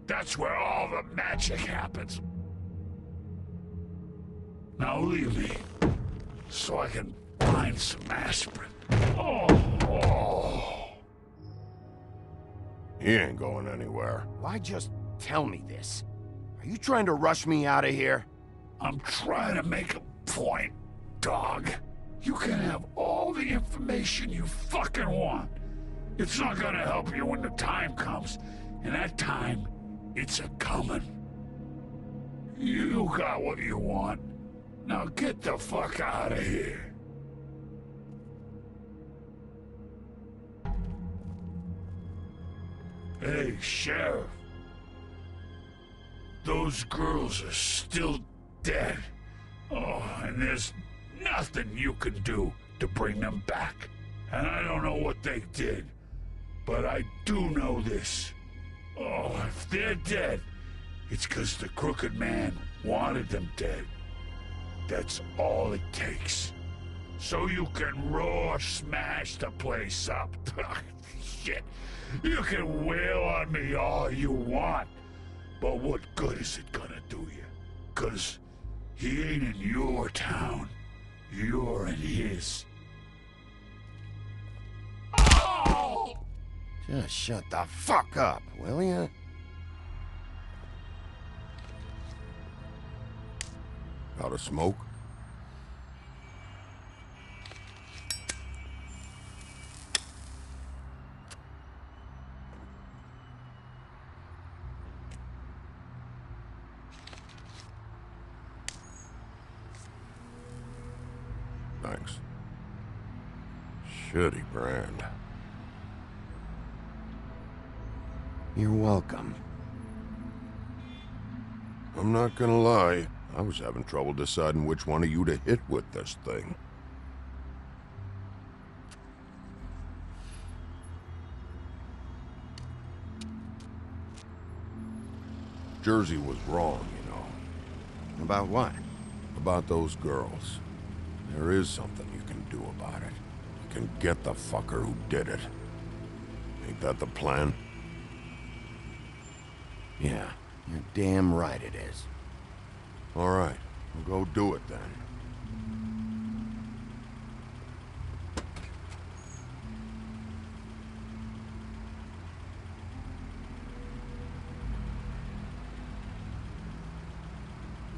That's where all the magic happens. Now leave me, so I can find some aspirin. Oh. He ain't going anywhere. Why just tell me this? Are you trying to rush me out of here? I'm trying to make a point, dog. You can have all the information you fucking want. It's not gonna help you when the time comes, and that time, it's a-comin'. You got what you want. Now get the fuck out of here. Hey, Sheriff. Those girls are still dead. Oh, and there's nothing you can do to bring them back. And I don't know what they did, but I do know this. Oh, if they're dead, it's 'cause the Crooked Man wanted them dead. That's all it takes. So you can roar smash the place up. Shit. You can wail on me all you want, but what good is it gonna do you? 'Cause he ain't in your town. You're in his. Oh! Just shut the fuck up, will ya? Got a smoke? Thanks. Shitty brand. You're welcome. I'm not gonna lie, I was having trouble deciding which one of you to hit with this thing. Jersey was wrong, you know. About what? About those girls. There is something you can do about it. You can get the fucker who did it. Ain't that the plan? Yeah, you're damn right it is. All right, we'll go do it then.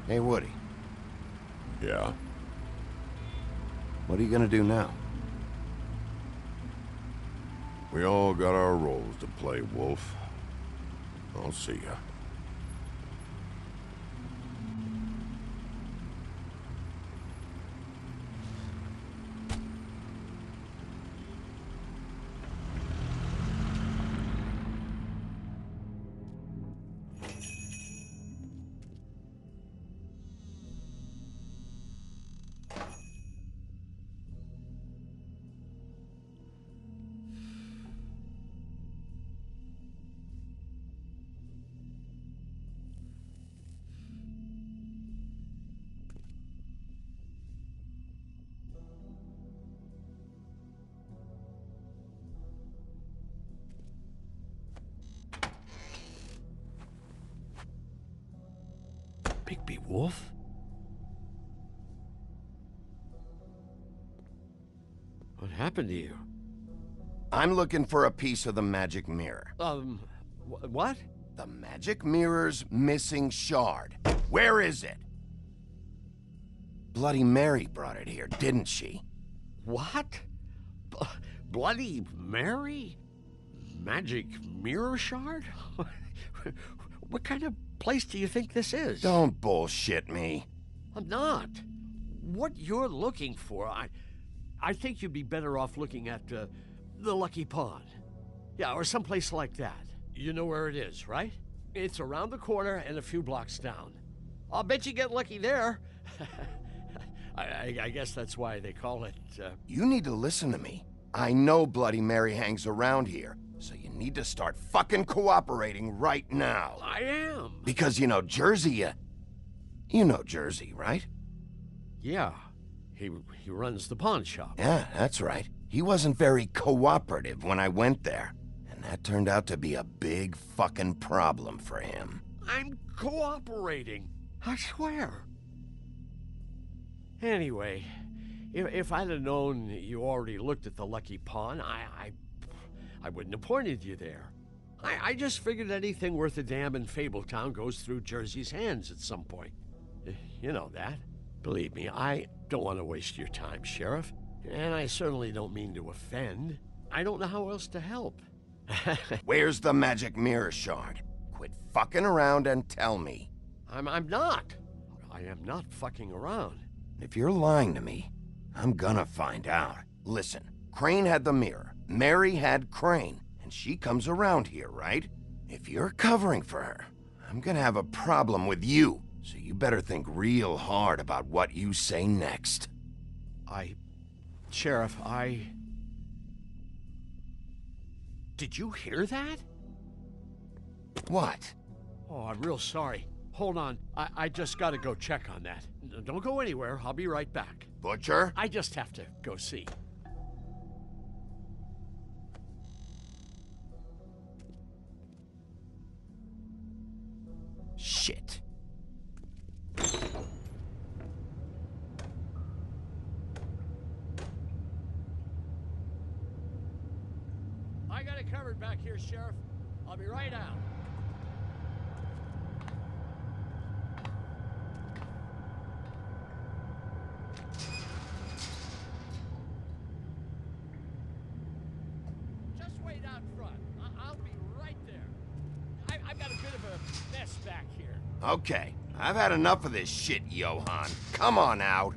Hey, Woody. Yeah? What are you gonna do now? We all got our roles to play, Wolf. I'll see ya. Bigby Wolf? What happened to you? I'm looking for a piece of the magic mirror. What? The magic mirror's missing shard. Where is it? Bloody Mary brought it here, didn't she? What? Bloody Mary? Magic mirror shard? What kind of place do you think this is? Don't bullshit me. I'm not. What you're looking for, I think you'd be better off looking at the Lucky Pond. Yeah, or someplace like that. You know where it is, right? It's around the corner and a few blocks down. I'll bet you get lucky there. I guess that's why they call it, You need to listen to me. I know Bloody Mary hangs around here, so you need to start fucking cooperating right now. I am. Because you know Jersey, you know Jersey, right? Yeah. He runs the pawn shop. Yeah, that's right. He wasn't very cooperative when I went there. And And that turned out to be a big fucking problem for him. I'm cooperating. I swear. Anyway, if I'd have known you already looked at the Lucky Pawn, I wouldn't have pointed you there. I just figured anything worth a damn in Fabletown goes through Jersey's hands at some point. You know that. Believe me, I don't want to waste your time, Sheriff. And I certainly don't mean to offend. I don't know how else to help. Where's the magic mirror shard? Quit fucking around and tell me. I'm not. I am not fucking around. If you're lying to me, I'm gonna find out. Listen, Crane had the mirror. Mary had Crane. And she comes around here, right? If you're covering for her, I'm gonna have a problem with you. So you better think real hard about what you say next. Sheriff, Did you hear that? What? Oh, I'm real sorry. Hold on. I just gotta go check on that. Don't go anywhere. I'll be right back. Butcher? I just have to go see. Shit. I got it covered back here, Sheriff. I'll be right out. Just wait out front. I'll be right there. I've got a bit of a mess back here. Okay, I've had enough of this shit, Johan. Come on out.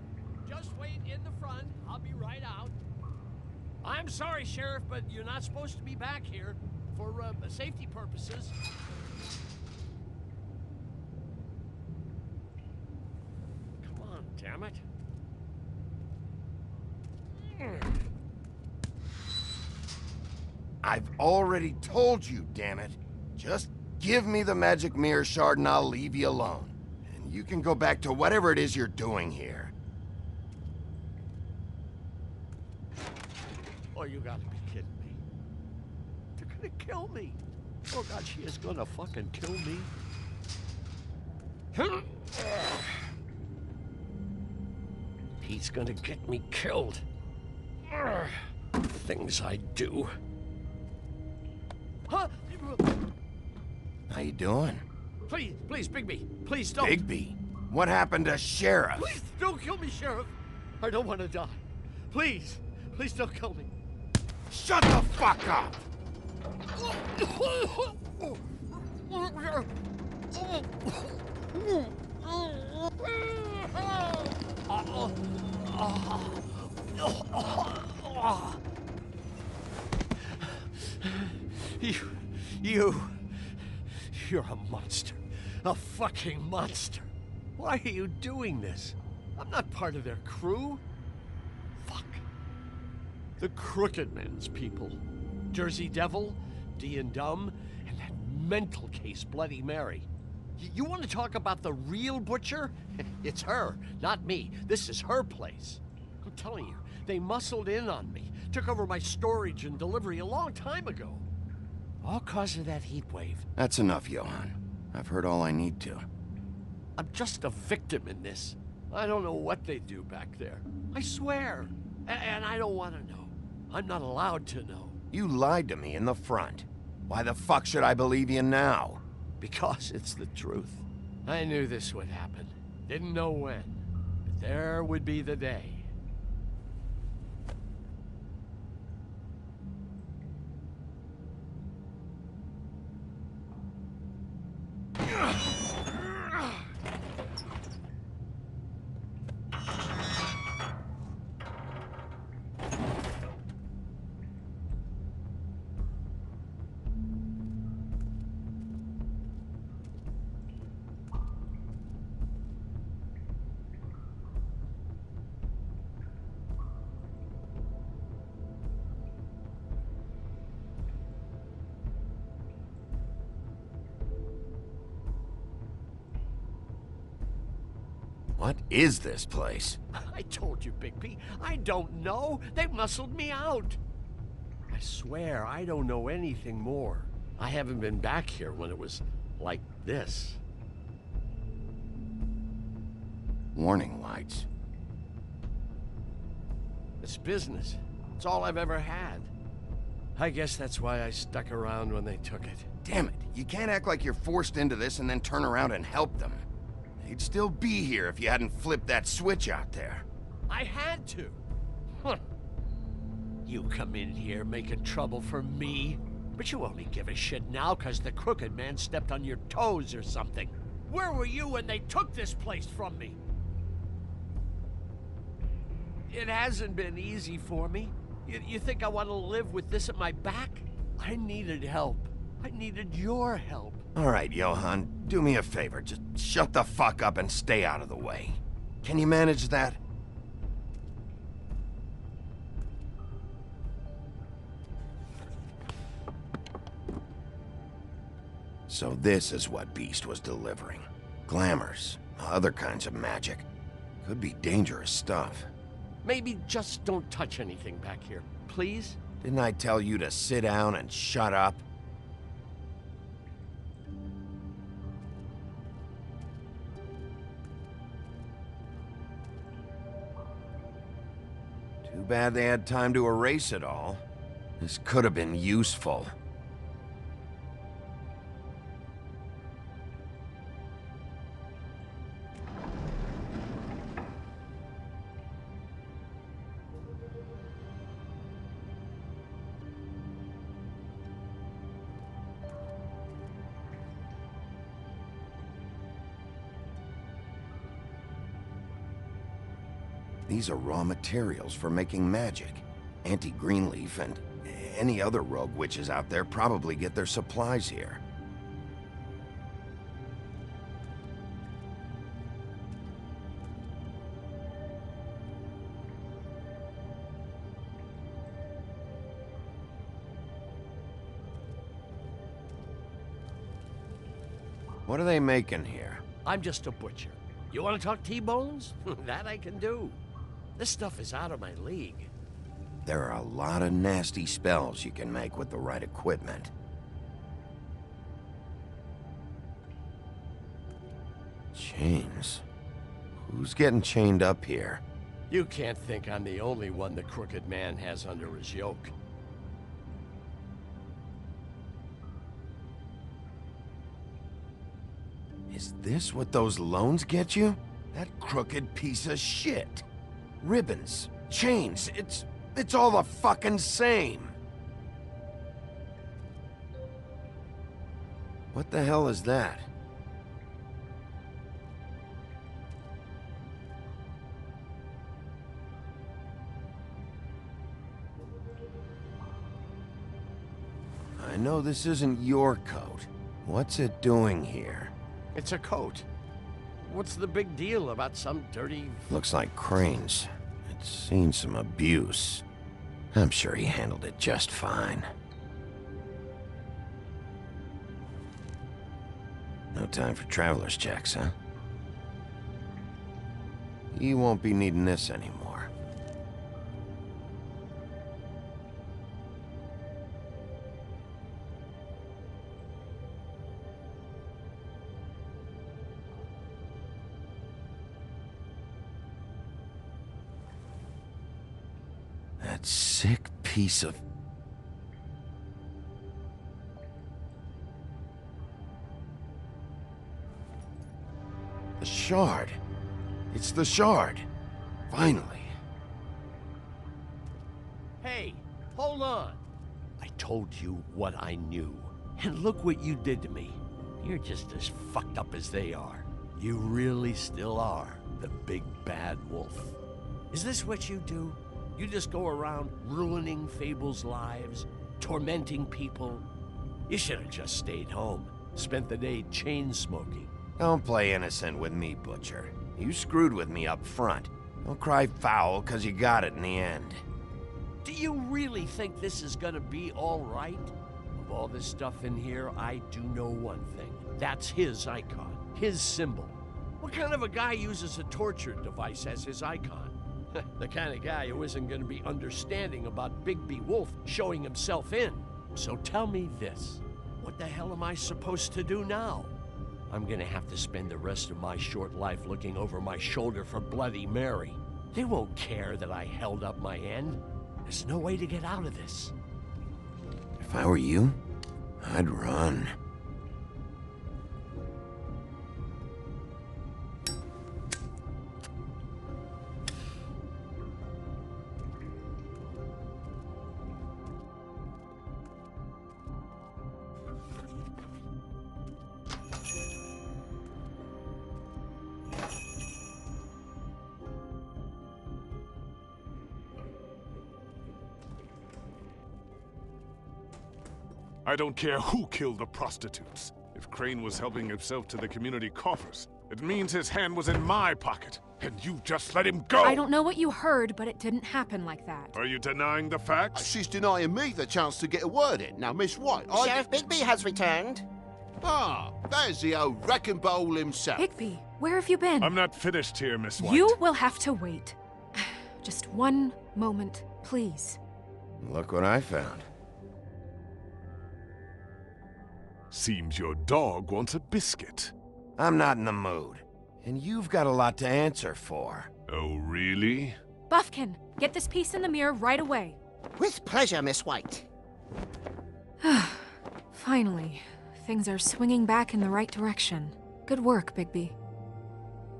Just wait in the front. I'll be right out. I'm sorry, Sheriff, but you're not supposed to be back here for safety purposes. Come on, damn it. I've already told you, damn it. Just give me the magic mirror shard and I'll leave you alone. And you can go back to whatever it is you're doing here. Oh, you gotta be kidding me. They're gonna kill me. Oh, God, she is gonna fucking kill me. He's gonna get me killed. Things I do. Huh? How you doing? Please, Bigby, please don't. Bigby? What happened to Sheriff? Please don't kill me, Sheriff. I don't want to die. Please don't kill me. Shut the fuck up! You're a monster. A fucking monster. Why are you doing this? I'm not part of their crew. Fuck. The Crooked Men's people. Jersey Devil, D and Dumb, and that mental case, Bloody Mary. You want to talk about the real butcher? It's her, not me. This is her place. I'm telling you, they muscled in on me, took over my storage and delivery a long time ago. All cause of that heat wave. That's enough, Johan. I've heard all I need to. I'm just a victim in this. I don't know what they do back there. I swear. And I don't want to know. I'm not allowed to know. You lied to me in the front. Why the fuck should I believe you now? Because it's the truth. I knew this would happen. Didn't know when. But there would be the day. What is this place? I told you, Bigby. I don't know. They muscled me out. I swear, I don't know anything more. I haven't been back here when it was like this. Warning lights. It's business. It's all I've ever had. I guess that's why I stuck around when they took it. Damn it, you can't act like you're forced into this and then turn around and help them. They'd still be here if you hadn't flipped that switch out there. I had to. Huh. You come in here making trouble for me, but you only give a shit now because the crooked man stepped on your toes or something. Where were you when they took this place from me? It hasn't been easy for me. You think I want to live with this at my back? I needed help. I needed your help. All right, Johann, do me a favor. Just shut the fuck up and stay out of the way. Can you manage that? So this is what Beast was delivering. Glamours, other kinds of magic. Could be dangerous stuff. Maybe just don't touch anything back here, please? Didn't I tell you to sit down and shut up? Too bad they had time to erase it all. This could have been useful. These are raw materials for making magic. Auntie Greenleaf and any other rogue witches out there probably get their supplies here. What are they making here? I'm just a butcher. You want to talk T-bones? That I can do. This stuff is out of my league. There are a lot of nasty spells you can make with the right equipment. Chains? Who's getting chained up here? You can't think I'm the only one the crooked man has under his yoke. Is this what those loans get you? That crooked piece of shit. Ribbons, chains, it's all the fucking same. What the hell is that? I know this isn't your coat. What's it doing here? It's a coat. What's the big deal about some dirty... Looks like Crane's. It's seen some abuse. I'm sure he handled it just fine. No time for traveler's checks, huh? You won't be needing this anymore. That sick piece of... The shard. It's the shard. Finally. Hey, hold on. I told you what I knew. And look what you did to me. You're just as fucked up as they are. You really still are the big bad wolf. Is this what you do? You just go around ruining Fable's lives, tormenting people? You should have just stayed home, spent the day chain smoking. Don't play innocent with me, Butcher. You screwed with me up front. Don't cry foul, 'cause you got it in the end. Do you really think this is gonna be all right? Of all this stuff in here, I do know one thing. That's his icon, his symbol. What kind of a guy uses a torture device as his icon? The kind of guy who isn't gonna be understanding about Bigby Wolf showing himself in. So tell me this. What the hell am I supposed to do now? I'm gonna have to spend the rest of my short life looking over my shoulder for Bloody Mary. They won't care that I held up my end. There's no way to get out of this. If I were you, I'd run. I don't care who killed the prostitutes. If Crane was helping himself to the community coffers, it means his hand was in my pocket, and you just let him go! I don't know what you heard, but it didn't happen like that. Are you denying the facts? She's denying me the chance to get a word in. Now, Miss White, Sheriff Bigby has returned. Ah, there's the old wrecking bowl himself. Bigby, where have you been? I'm not finished here, Miss White. You will have to wait. Just one moment, please. Look what I found. Seems your dog wants a biscuit. I'm not in the mood. And you've got a lot to answer for. Oh, really? Buffkin, get this piece in the mirror right away. With pleasure, Miss White. Finally, things are swinging back in the right direction. Good work, Bigby.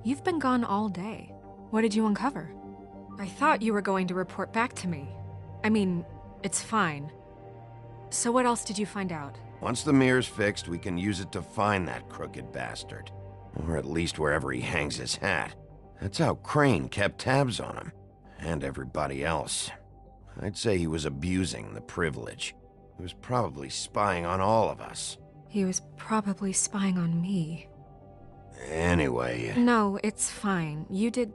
You've been gone all day. What did you uncover? I thought you were going to report back to me. I mean, it's fine. So what else did you find out? Once the mirror's fixed, we can use it to find that crooked bastard. Or at least wherever he hangs his hat. That's how Crane kept tabs on him. And everybody else. I'd say he was abusing the privilege. He was probably spying on all of us. He was probably spying on me. Anyway... No, it's fine. You did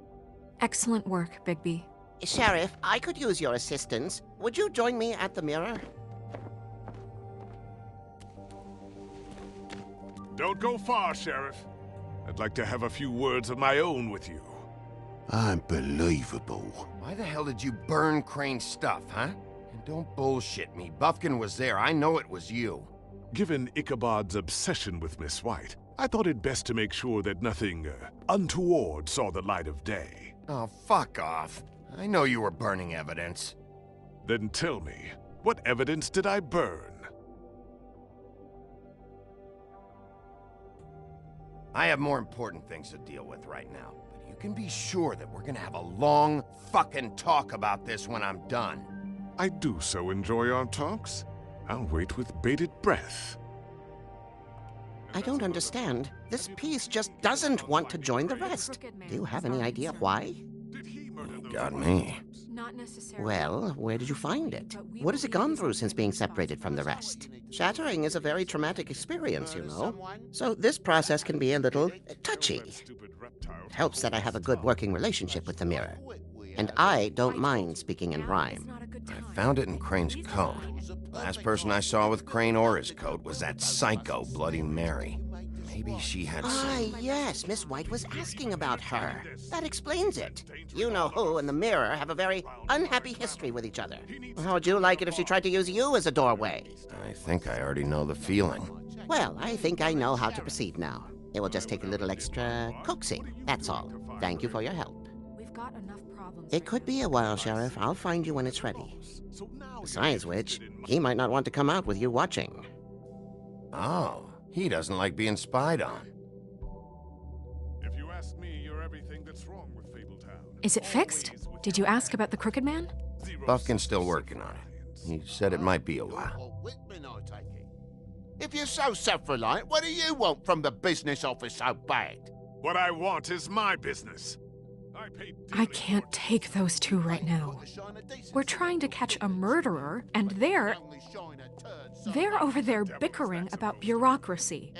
excellent work, Bigby. Sheriff, I could use your assistance. Would you join me at the mirror? Don't go far, Sheriff. I'd like to have a few words of my own with you. Unbelievable. Why the hell did you burn Crane's stuff, huh? And don't bullshit me. Buffkin was there. I know it was you. Given Ichabod's obsession with Miss White, I thought it best to make sure that nothing untoward saw the light of day. Oh, fuck off. I know you were burning evidence. Then tell me, what evidence did I burn? I have more important things to deal with right now, but you can be sure that we're gonna have a long fucking talk about this when I'm done. I do so enjoy our talks. I'll wait with bated breath. I don't understand. This piece just doesn't want to join the rest. Do you have any idea why? Got me. Not necessarily. Well, where did you find it? What has it gone through since being separated from the rest? Shattering is a very traumatic experience, you know. So this process can be a little touchy. It helps that I have a good working relationship with the mirror. And I don't mind speaking in rhyme. I found it in Crane's coat. Last person I saw with Crane or his coat was that psycho Bloody Mary. Maybe she had some... Ah, yes, Miss White was asking about her. That explains it. You know who and the mirror have a very unhappy history with each other. How would you like it if she tried to use you as a doorway? I think I already know the feeling. Well, I think I know how to proceed now. It will just take a little extra coaxing, that's all. Thank you for your help. We've got enough problems. It could be a while, Sheriff. I'll find you when it's ready. Besides which, he might not want to come out with you watching. Oh. He doesn't like being spied on. If you ask me, you're everything that's wrong with Fabletown. Is it fixed? Did you ask about the Crooked Man? Buffkin's still working on it. He said it might be a while. If you're so self-reliant, what do you want from the business office so bad? What I want is my business. I can't take those two right now. We're trying to catch a murderer, and they're over there bickering about bureaucracy.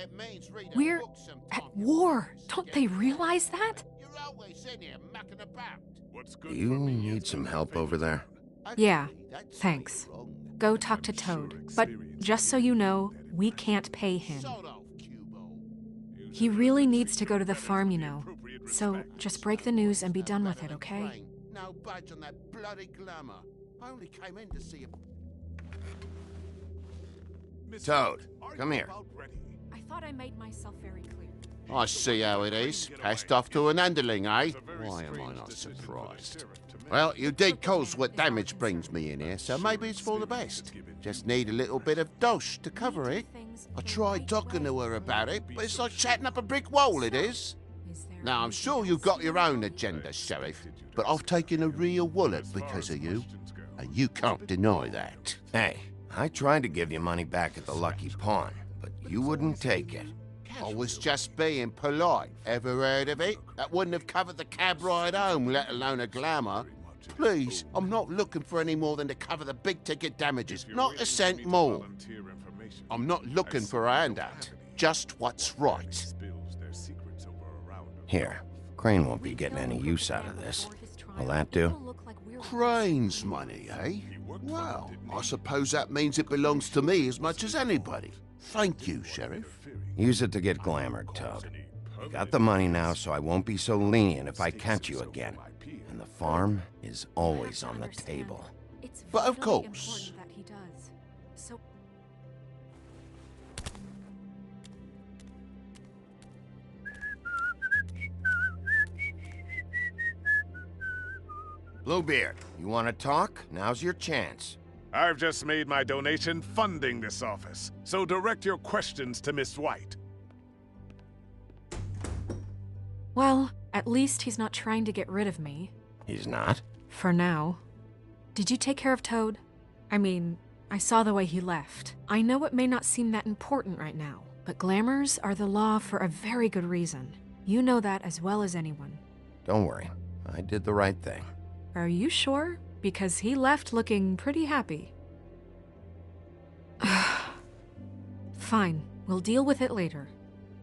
We're at war. Don't they realize that? Do you need some help over there? Yeah, thanks. Go talk to Toad. But just so you know, we can't pay him. He really needs to go to the farm, you know. So just break the news and be done with it, okay? no budge on that bloody glamour. I only came in to see a... Toad, come here. I thought I made myself very clear. I see how it is. Passed off to an underling, eh? Why am I not surprised? Well, you did cause what damage brings me in here, so maybe it's for the best. Just need a little bit of dosh to cover it. I tried talking to her about it, but it's like chatting up a brick wall, it is. Now, I'm sure you've got your own agenda, Sheriff, but I've taken a real wallet because of you, and you can't deny that. Hey, I tried to give you money back at the Lucky Pawn, but you wouldn't take it. I was just being polite. Ever heard of it? That wouldn't have covered the cab ride home, let alone a glamour. Please, I'm not looking for any more than to cover the big-ticket damages, not a cent more. I'm not looking for a handout, just what's right. Here, Crane won't be getting any use out of this. Will that do? Crane's money, eh? Well, I suppose that means it belongs to me as much as anybody. Thank you, Sheriff. Use it to get glamored, Toad. You got the money now, so I won't be so lenient if I catch you again. And the farm is always on the table. But of course. That he does. So Bluebeard, you want to talk? Now's your chance. I've just made my donation funding this office, so direct your questions to Miss White. well, at least he's not trying to get rid of me. He's not? For now. Did you take care of Toad? I mean, I saw the way he left. I know it may not seem that important right now, but glamours are the law for a very good reason. You know that as well as anyone. Don't worry. I did the right thing. Are you sure? Because he left looking pretty happy. Fine, we'll deal with it later.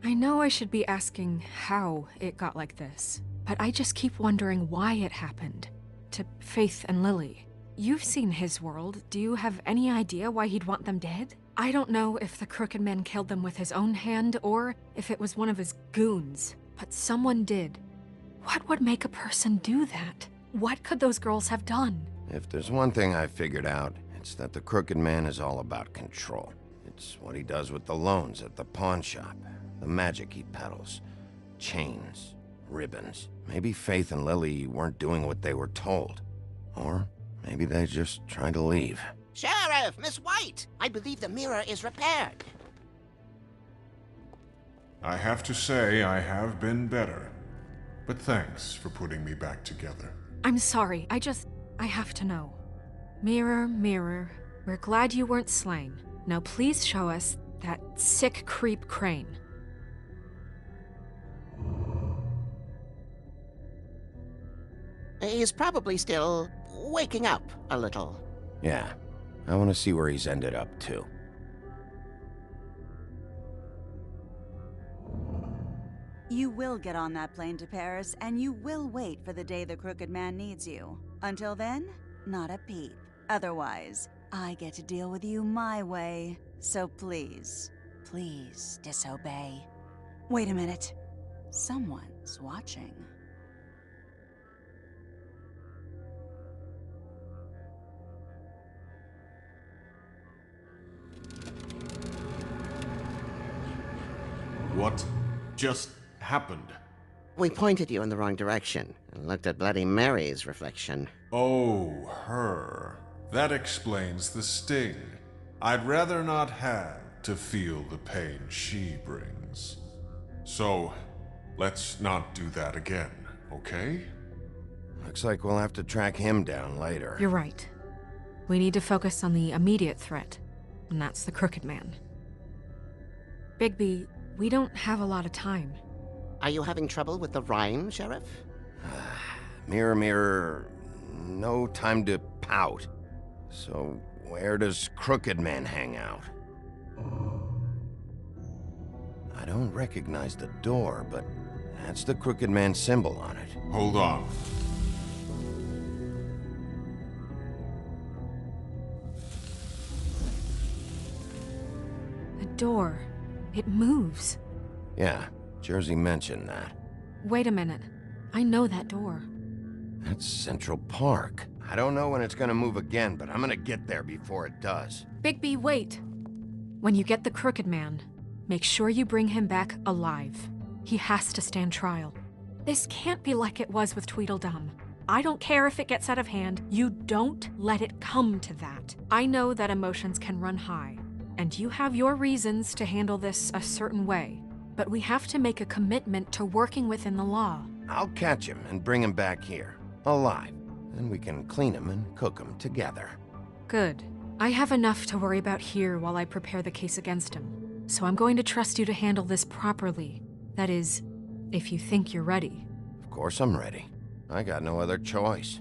I know I should be asking how it got like this, but I just keep wondering why it happened. To Faith and Lily. You've seen his world. Do you have any idea why he'd want them dead? I don't know if the Crooked Man killed them with his own hand or if it was one of his goons, but someone did. What would make a person do that? What could those girls have done? If there's one thing I figured out, it's that the Crooked Man is all about control. It's what he does with the loans at the pawn shop, the magic he peddles, chains, ribbons. Maybe Faith and Lily weren't doing what they were told. Or maybe they just tried to leave. Sheriff, Miss White! I believe the mirror is repaired. I have to say I have been better. But thanks for putting me back together. I'm sorry, I have to know. Mirror, mirror, we're glad you weren't slain. Now please show us that sick creep Crane. He's probably still waking up a little. Yeah, I want to see where he's ended up, too. You will get on that plane to Paris, and you will wait for the day the Crooked Man needs you. Until then, not a peep. Otherwise, I get to deal with you my way. So please, please disobey. Wait a minute. Someone's watching. What just happened? We pointed you in the wrong direction and looked at Bloody Mary's reflection. Oh, her. That explains the sting. I'd rather not have to feel the pain she brings. So, let's not do that again, okay? Looks like we'll have to track him down later. You're right. We need to focus on the immediate threat, and that's the Crooked Man. Bigby, we don't have a lot of time. Are you having trouble with the rhyme, Sheriff? Mirror, mirror, no time to pout. So, where does Crooked Man hang out? I don't recognize the door, but that's the Crooked Man symbol on it. Hold on. The door. It moves. Yeah, Jersey mentioned that. Wait a minute. I know that door. That's Central Park. I don't know when it's gonna move again, but I'm gonna get there before it does. Bigby, wait. When you get the Crooked Man, make sure you bring him back alive. He has to stand trial. This can't be like it was with Tweedledum. I don't care if it gets out of hand. You don't let it come to that. I know that emotions can run high, and you have your reasons to handle this a certain way, but we have to make a commitment to working within the law. I'll catch him and bring him back here, alive. Then we can clean him and cook him together. Good. I have enough to worry about here while I prepare the case against him. So I'm going to trust you to handle this properly. That is, if you think you're ready. Of course I'm ready. I got no other choice.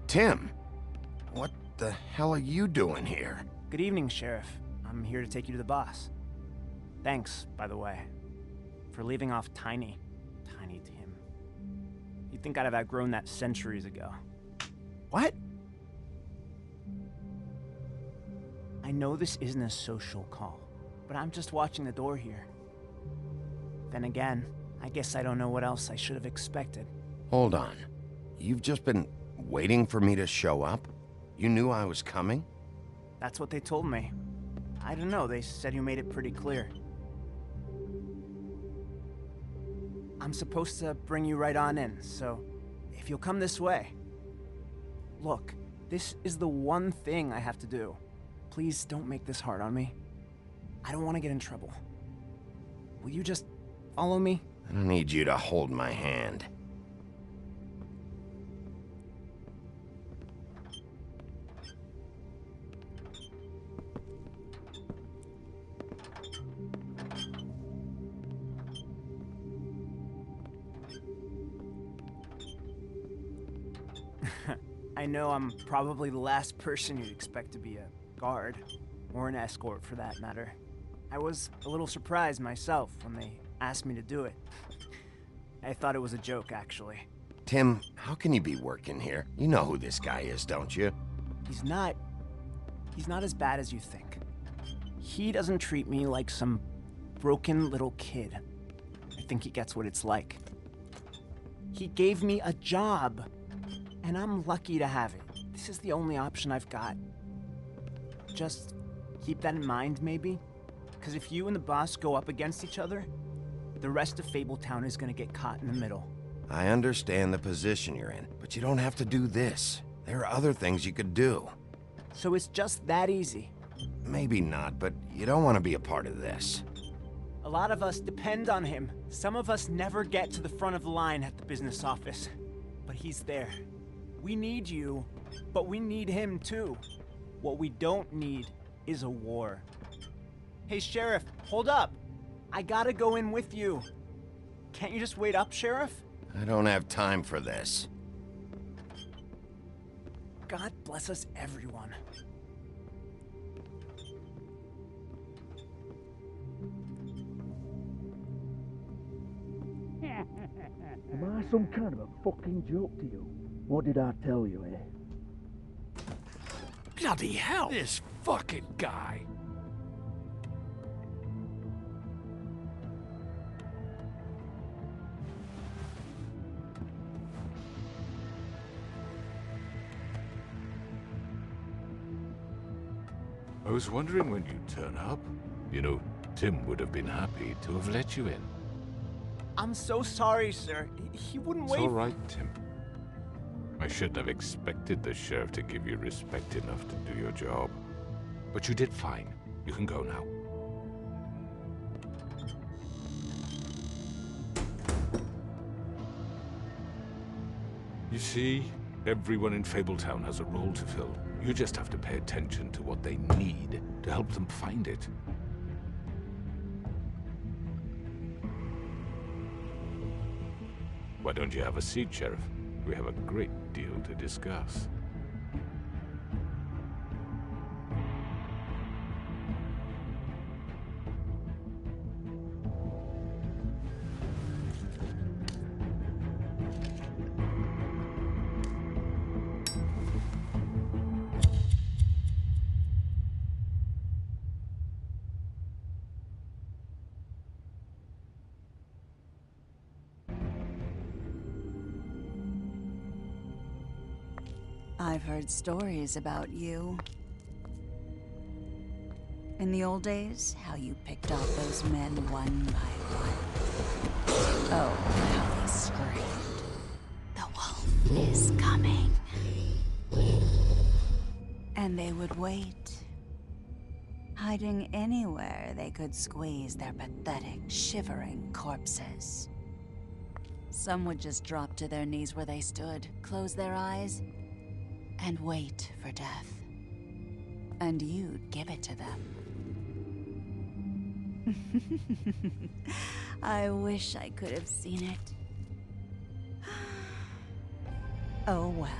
Tim, what the hell are you doing here? Good evening, Sheriff. I'm here to take you to the boss. Thanks, by the way, for leaving off Tiny. Tiny Tim. You'd think I'd have outgrown that centuries ago. What? I know this isn't a social call, but I'm just watching the door here. Then again, I guess I don't know what else I should have expected. Hold on. You've just been waiting for me to show up? You knew I was coming? That's what they told me. I don't know, they said you made it pretty clear. I'm supposed to bring you right on in, so if you'll come this way. Look, this is the one thing I have to do. Please don't make this hard on me. I don't want to get in trouble. Will you just follow me? I don't need you to hold my hand. I know I'm probably the last person you'd expect to be a guard, or an escort for that matter. I was a little surprised myself when they asked me to do it. I thought it was a joke, actually. Tim, how can you be working here? You know who this guy is, don't you? He's not as bad as you think. He doesn't treat me like some broken little kid. I think he gets what it's like. He gave me a job. And I'm lucky to have it. This is the only option I've got. Just keep that in mind, maybe? Because if you and the boss go up against each other, the rest of Fabletown is gonna get caught in the middle. I understand the position you're in, but you don't have to do this. There are other things you could do. So it's just that easy? Maybe not, but you don't want to be a part of this. A lot of us depend on him. Some of us never get to the front of the line at the business office. But he's there. We need you, but we need him too. What we don't need is a war. Hey, Sheriff, hold up. I gotta go in with you. Can't you just wait up, Sheriff? I don't have time for this. God bless us, everyone. Am I some kind of a fucking joke to you? What did I tell you, eh? Bloody hell! This fucking guy! I was wondering when you'd turn up. You know, Tim would have been happy to have let you in. I'm so sorry, sir. He wouldn't wait. It's all right, Tim. I shouldn't have expected the sheriff to give you respect enough to do your job. But you did fine. You can go now. You see, everyone in Fabletown has a role to fill. You just have to pay attention to what they need to help them find it. Why don't you have a seat, Sheriff? We have a great deal to discuss. I've heard stories about you. In the old days, how you picked off those men one by one. Oh, how they screamed. The wolf is coming. And they would wait, hiding anywhere they could squeeze their pathetic, shivering corpses. Some would just drop to their knees where they stood, close their eyes, and wait for death. And you'd give it to them. I wish I could have seen it. Oh well.